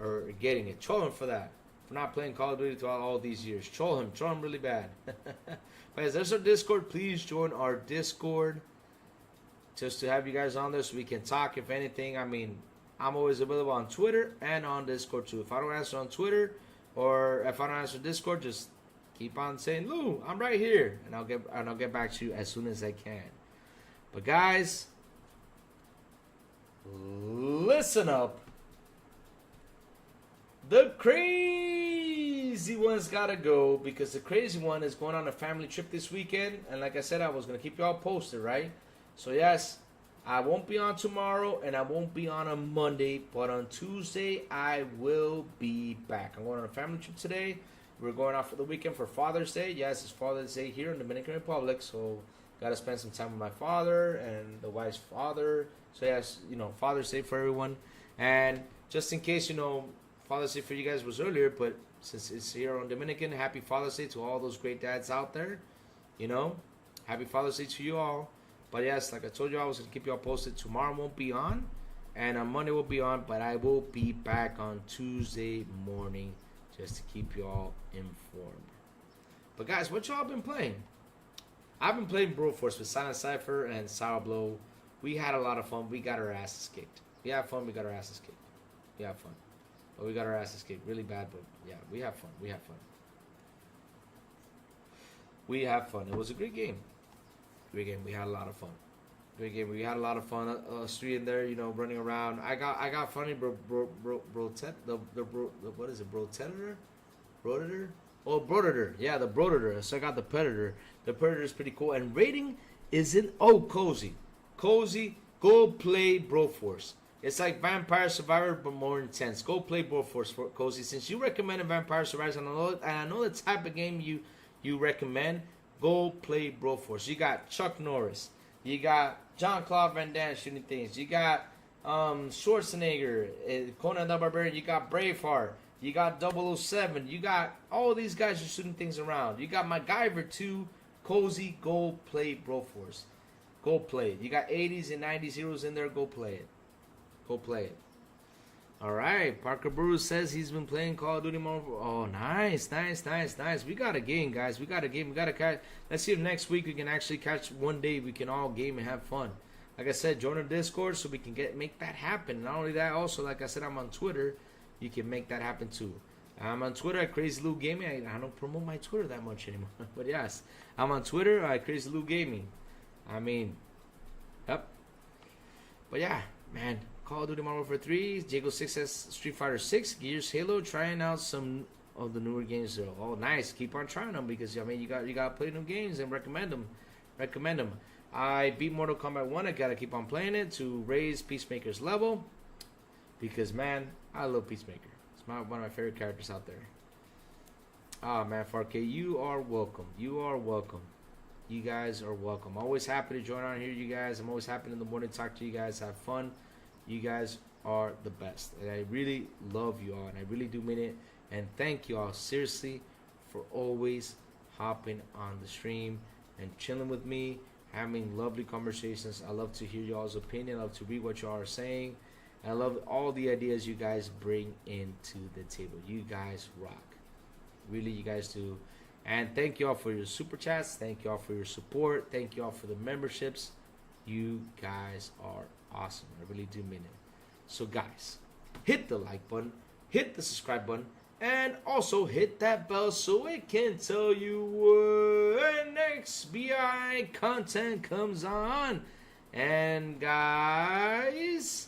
or getting it. Troll him for that, for not playing Call of Duty throughout all these years. Troll him really bad. But as there's our Discord, please join our Discord just to have you guys on there so we can talk. If anything, I mean, I'm always available on Twitter and on Discord too. If I don't answer on Twitter or if I don't answer Discord, just keep on saying, Lou, I'm right here, and I'll get back to you as soon as I can. But guys, listen up. The crazy one's gotta go because the crazy one is going on a family trip this weekend. And like I said, I was gonna keep y'all posted, right? So yes, I won't be on tomorrow and I won't be on Monday, but on Tuesday I will be back. I'm going on a family trip today. We're going out for the weekend for Father's Day. Yes, it's Father's Day here in the Dominican Republic, so gotta spend some time with my father and the wife's father. So yes, you know, Father's Day for everyone. And just in case, you know, Father's Day for you guys was earlier, but since it's here on Dominican, happy Father's Day to all those great dads out there. You know, happy Father's Day to you all. But yes, like I told you, I was going to keep you all posted. Tomorrow won't be on, and on Monday will be on, but I will be back on Tuesday morning just to keep you all informed. But guys, what y'all been playing? I've been playing Broforce with Silent Cypher and Sourblow. We had a lot of fun. We got our asses kicked. We had fun. We got our asses kicked. We had fun. But we got our asses kicked really bad, but yeah, we have fun. We have fun. We have fun. It was a great game. Great game. We had a lot of fun. Great game. We had a lot of fun. Street in there, you know, running around. I got funny, what is it, Brotedator? Brodedator? Oh, Brodedator. Yeah, the Brodedator. So I got the Predator. The Predator is pretty cool. And rating is in, oh, Cozy. Cozy, go play Broforce. It's like Vampire Survivor, but more intense. Go play Broforce for Cozy. Since you recommended Vampire Survivor, and I know the type of game you recommend, go play Broforce. You got Chuck Norris. You got Jean-Claude Van Damme shooting things. You got Schwarzenegger, Conan the Barbarian. You got Braveheart. You got 007. You got all these guys are shooting things around. You got MacGyver too. Cozy, go play Broforce. Go play it. You got 80s and 90s heroes in there. Go play it. Go play it. All right, Parker Brew says he's been playing Call of Duty Modern Warfare. Oh, nice. We got a game, guys. We got a game. We got to catch. Let's see if next week we can actually catch one day. We can all game and have fun. Like I said, join our Discord so we can make that happen. Not only that, also like I said, I'm on Twitter. You can make that happen too. I'm on Twitter at Crazy Lou Gaming. I don't promote my Twitter that much anymore, but yes, I'm on Twitter at Crazy Lou Gaming. I mean, yep. But yeah, man. Call of Duty Modern Warfare 3, Jago 6 says Street Fighter 6, Gears, Halo, trying out some of the newer games. Oh, nice. Keep on trying them because I mean you got to play new games and recommend them. I beat Mortal Kombat 1. I got to keep on playing it to raise Peacemaker's level because man, I love Peacemaker. It's one of my favorite characters out there. Ah, man, 4K, you are welcome. You are welcome. You guys are welcome. Always happy to join on here, you guys. I'm always happy in the morning to talk to you guys, have fun. You guys are the best. And I really love you all. And I really do mean it. And thank you all, seriously, for always hopping on the stream and chilling with me, having lovely conversations. I love to hear y'all's opinion. I love to read what y'all are saying. And I love all the ideas you guys bring into the table. You guys rock. Really, you guys do. And thank y'all for your super chats. Thank y'all for your support. Thank y'all for the memberships. You guys are awesome. I really do mean it. So guys, hit the like button, hit the subscribe button, and also hit that bell so it can tell you when next BI content comes on. And guys,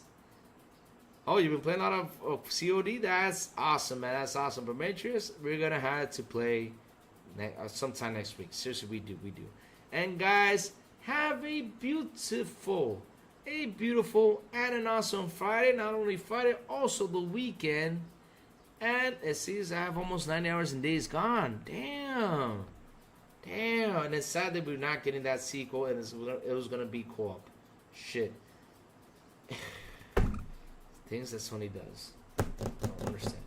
oh, you've been playing a lot of COD? That's awesome, man. That's awesome. But Matrix, we're gonna have to play sometime next week. Seriously, we do. And guys, have a beautiful and an awesome Friday. Not only Friday, also the weekend. And it seems I have almost 90 hours and days gone. Damn. And it's sad that we're not getting that sequel and it was going to be co-op. Shit. Things that Sony does. I don't understand.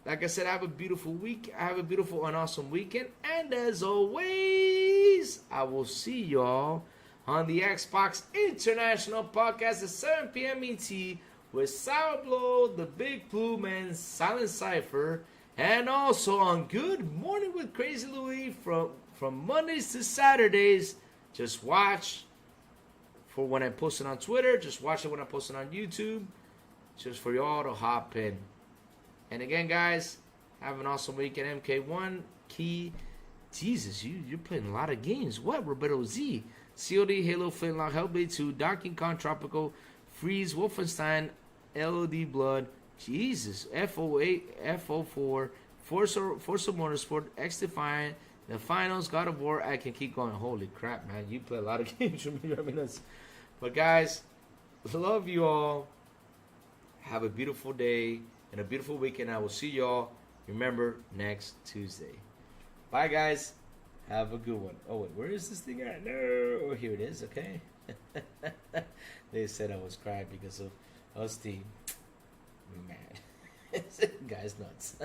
Like I said, I have a beautiful week. I have a beautiful and awesome weekend. And as always, I will see y'all on the Xbox International Podcast at 7 p.m. ET with Sourblow, the Big Plume, and Silent Cypher. And also on Good Morning with Crazy Louie from Mondays to Saturdays. Just watch for when I post it on Twitter. Just watch it when I post it on YouTube. Just for y'all to hop in. And again, guys, have an awesome weekend. MK1, Key. Jesus, you're playing a lot of games. What? Roberto Z. COD, Halo, Flintlock, Hellblade 2, Donkey Kong Tropical, Freeze, Wolfenstein, LOD Blood, Jesus, FO8, FO4, Forza Motorsport, X Defiant, The Finals, God of War. I can keep going. Holy crap, man. You play a lot of games for me. I mean, but guys, love you all. Have a beautiful day and a beautiful weekend. I will see y'all, remember, next Tuesday. Bye, guys. Have a good one. Oh, wait, where is this thing at? No, here it is, okay? They said I was crying because of us, the man. Guy's nuts.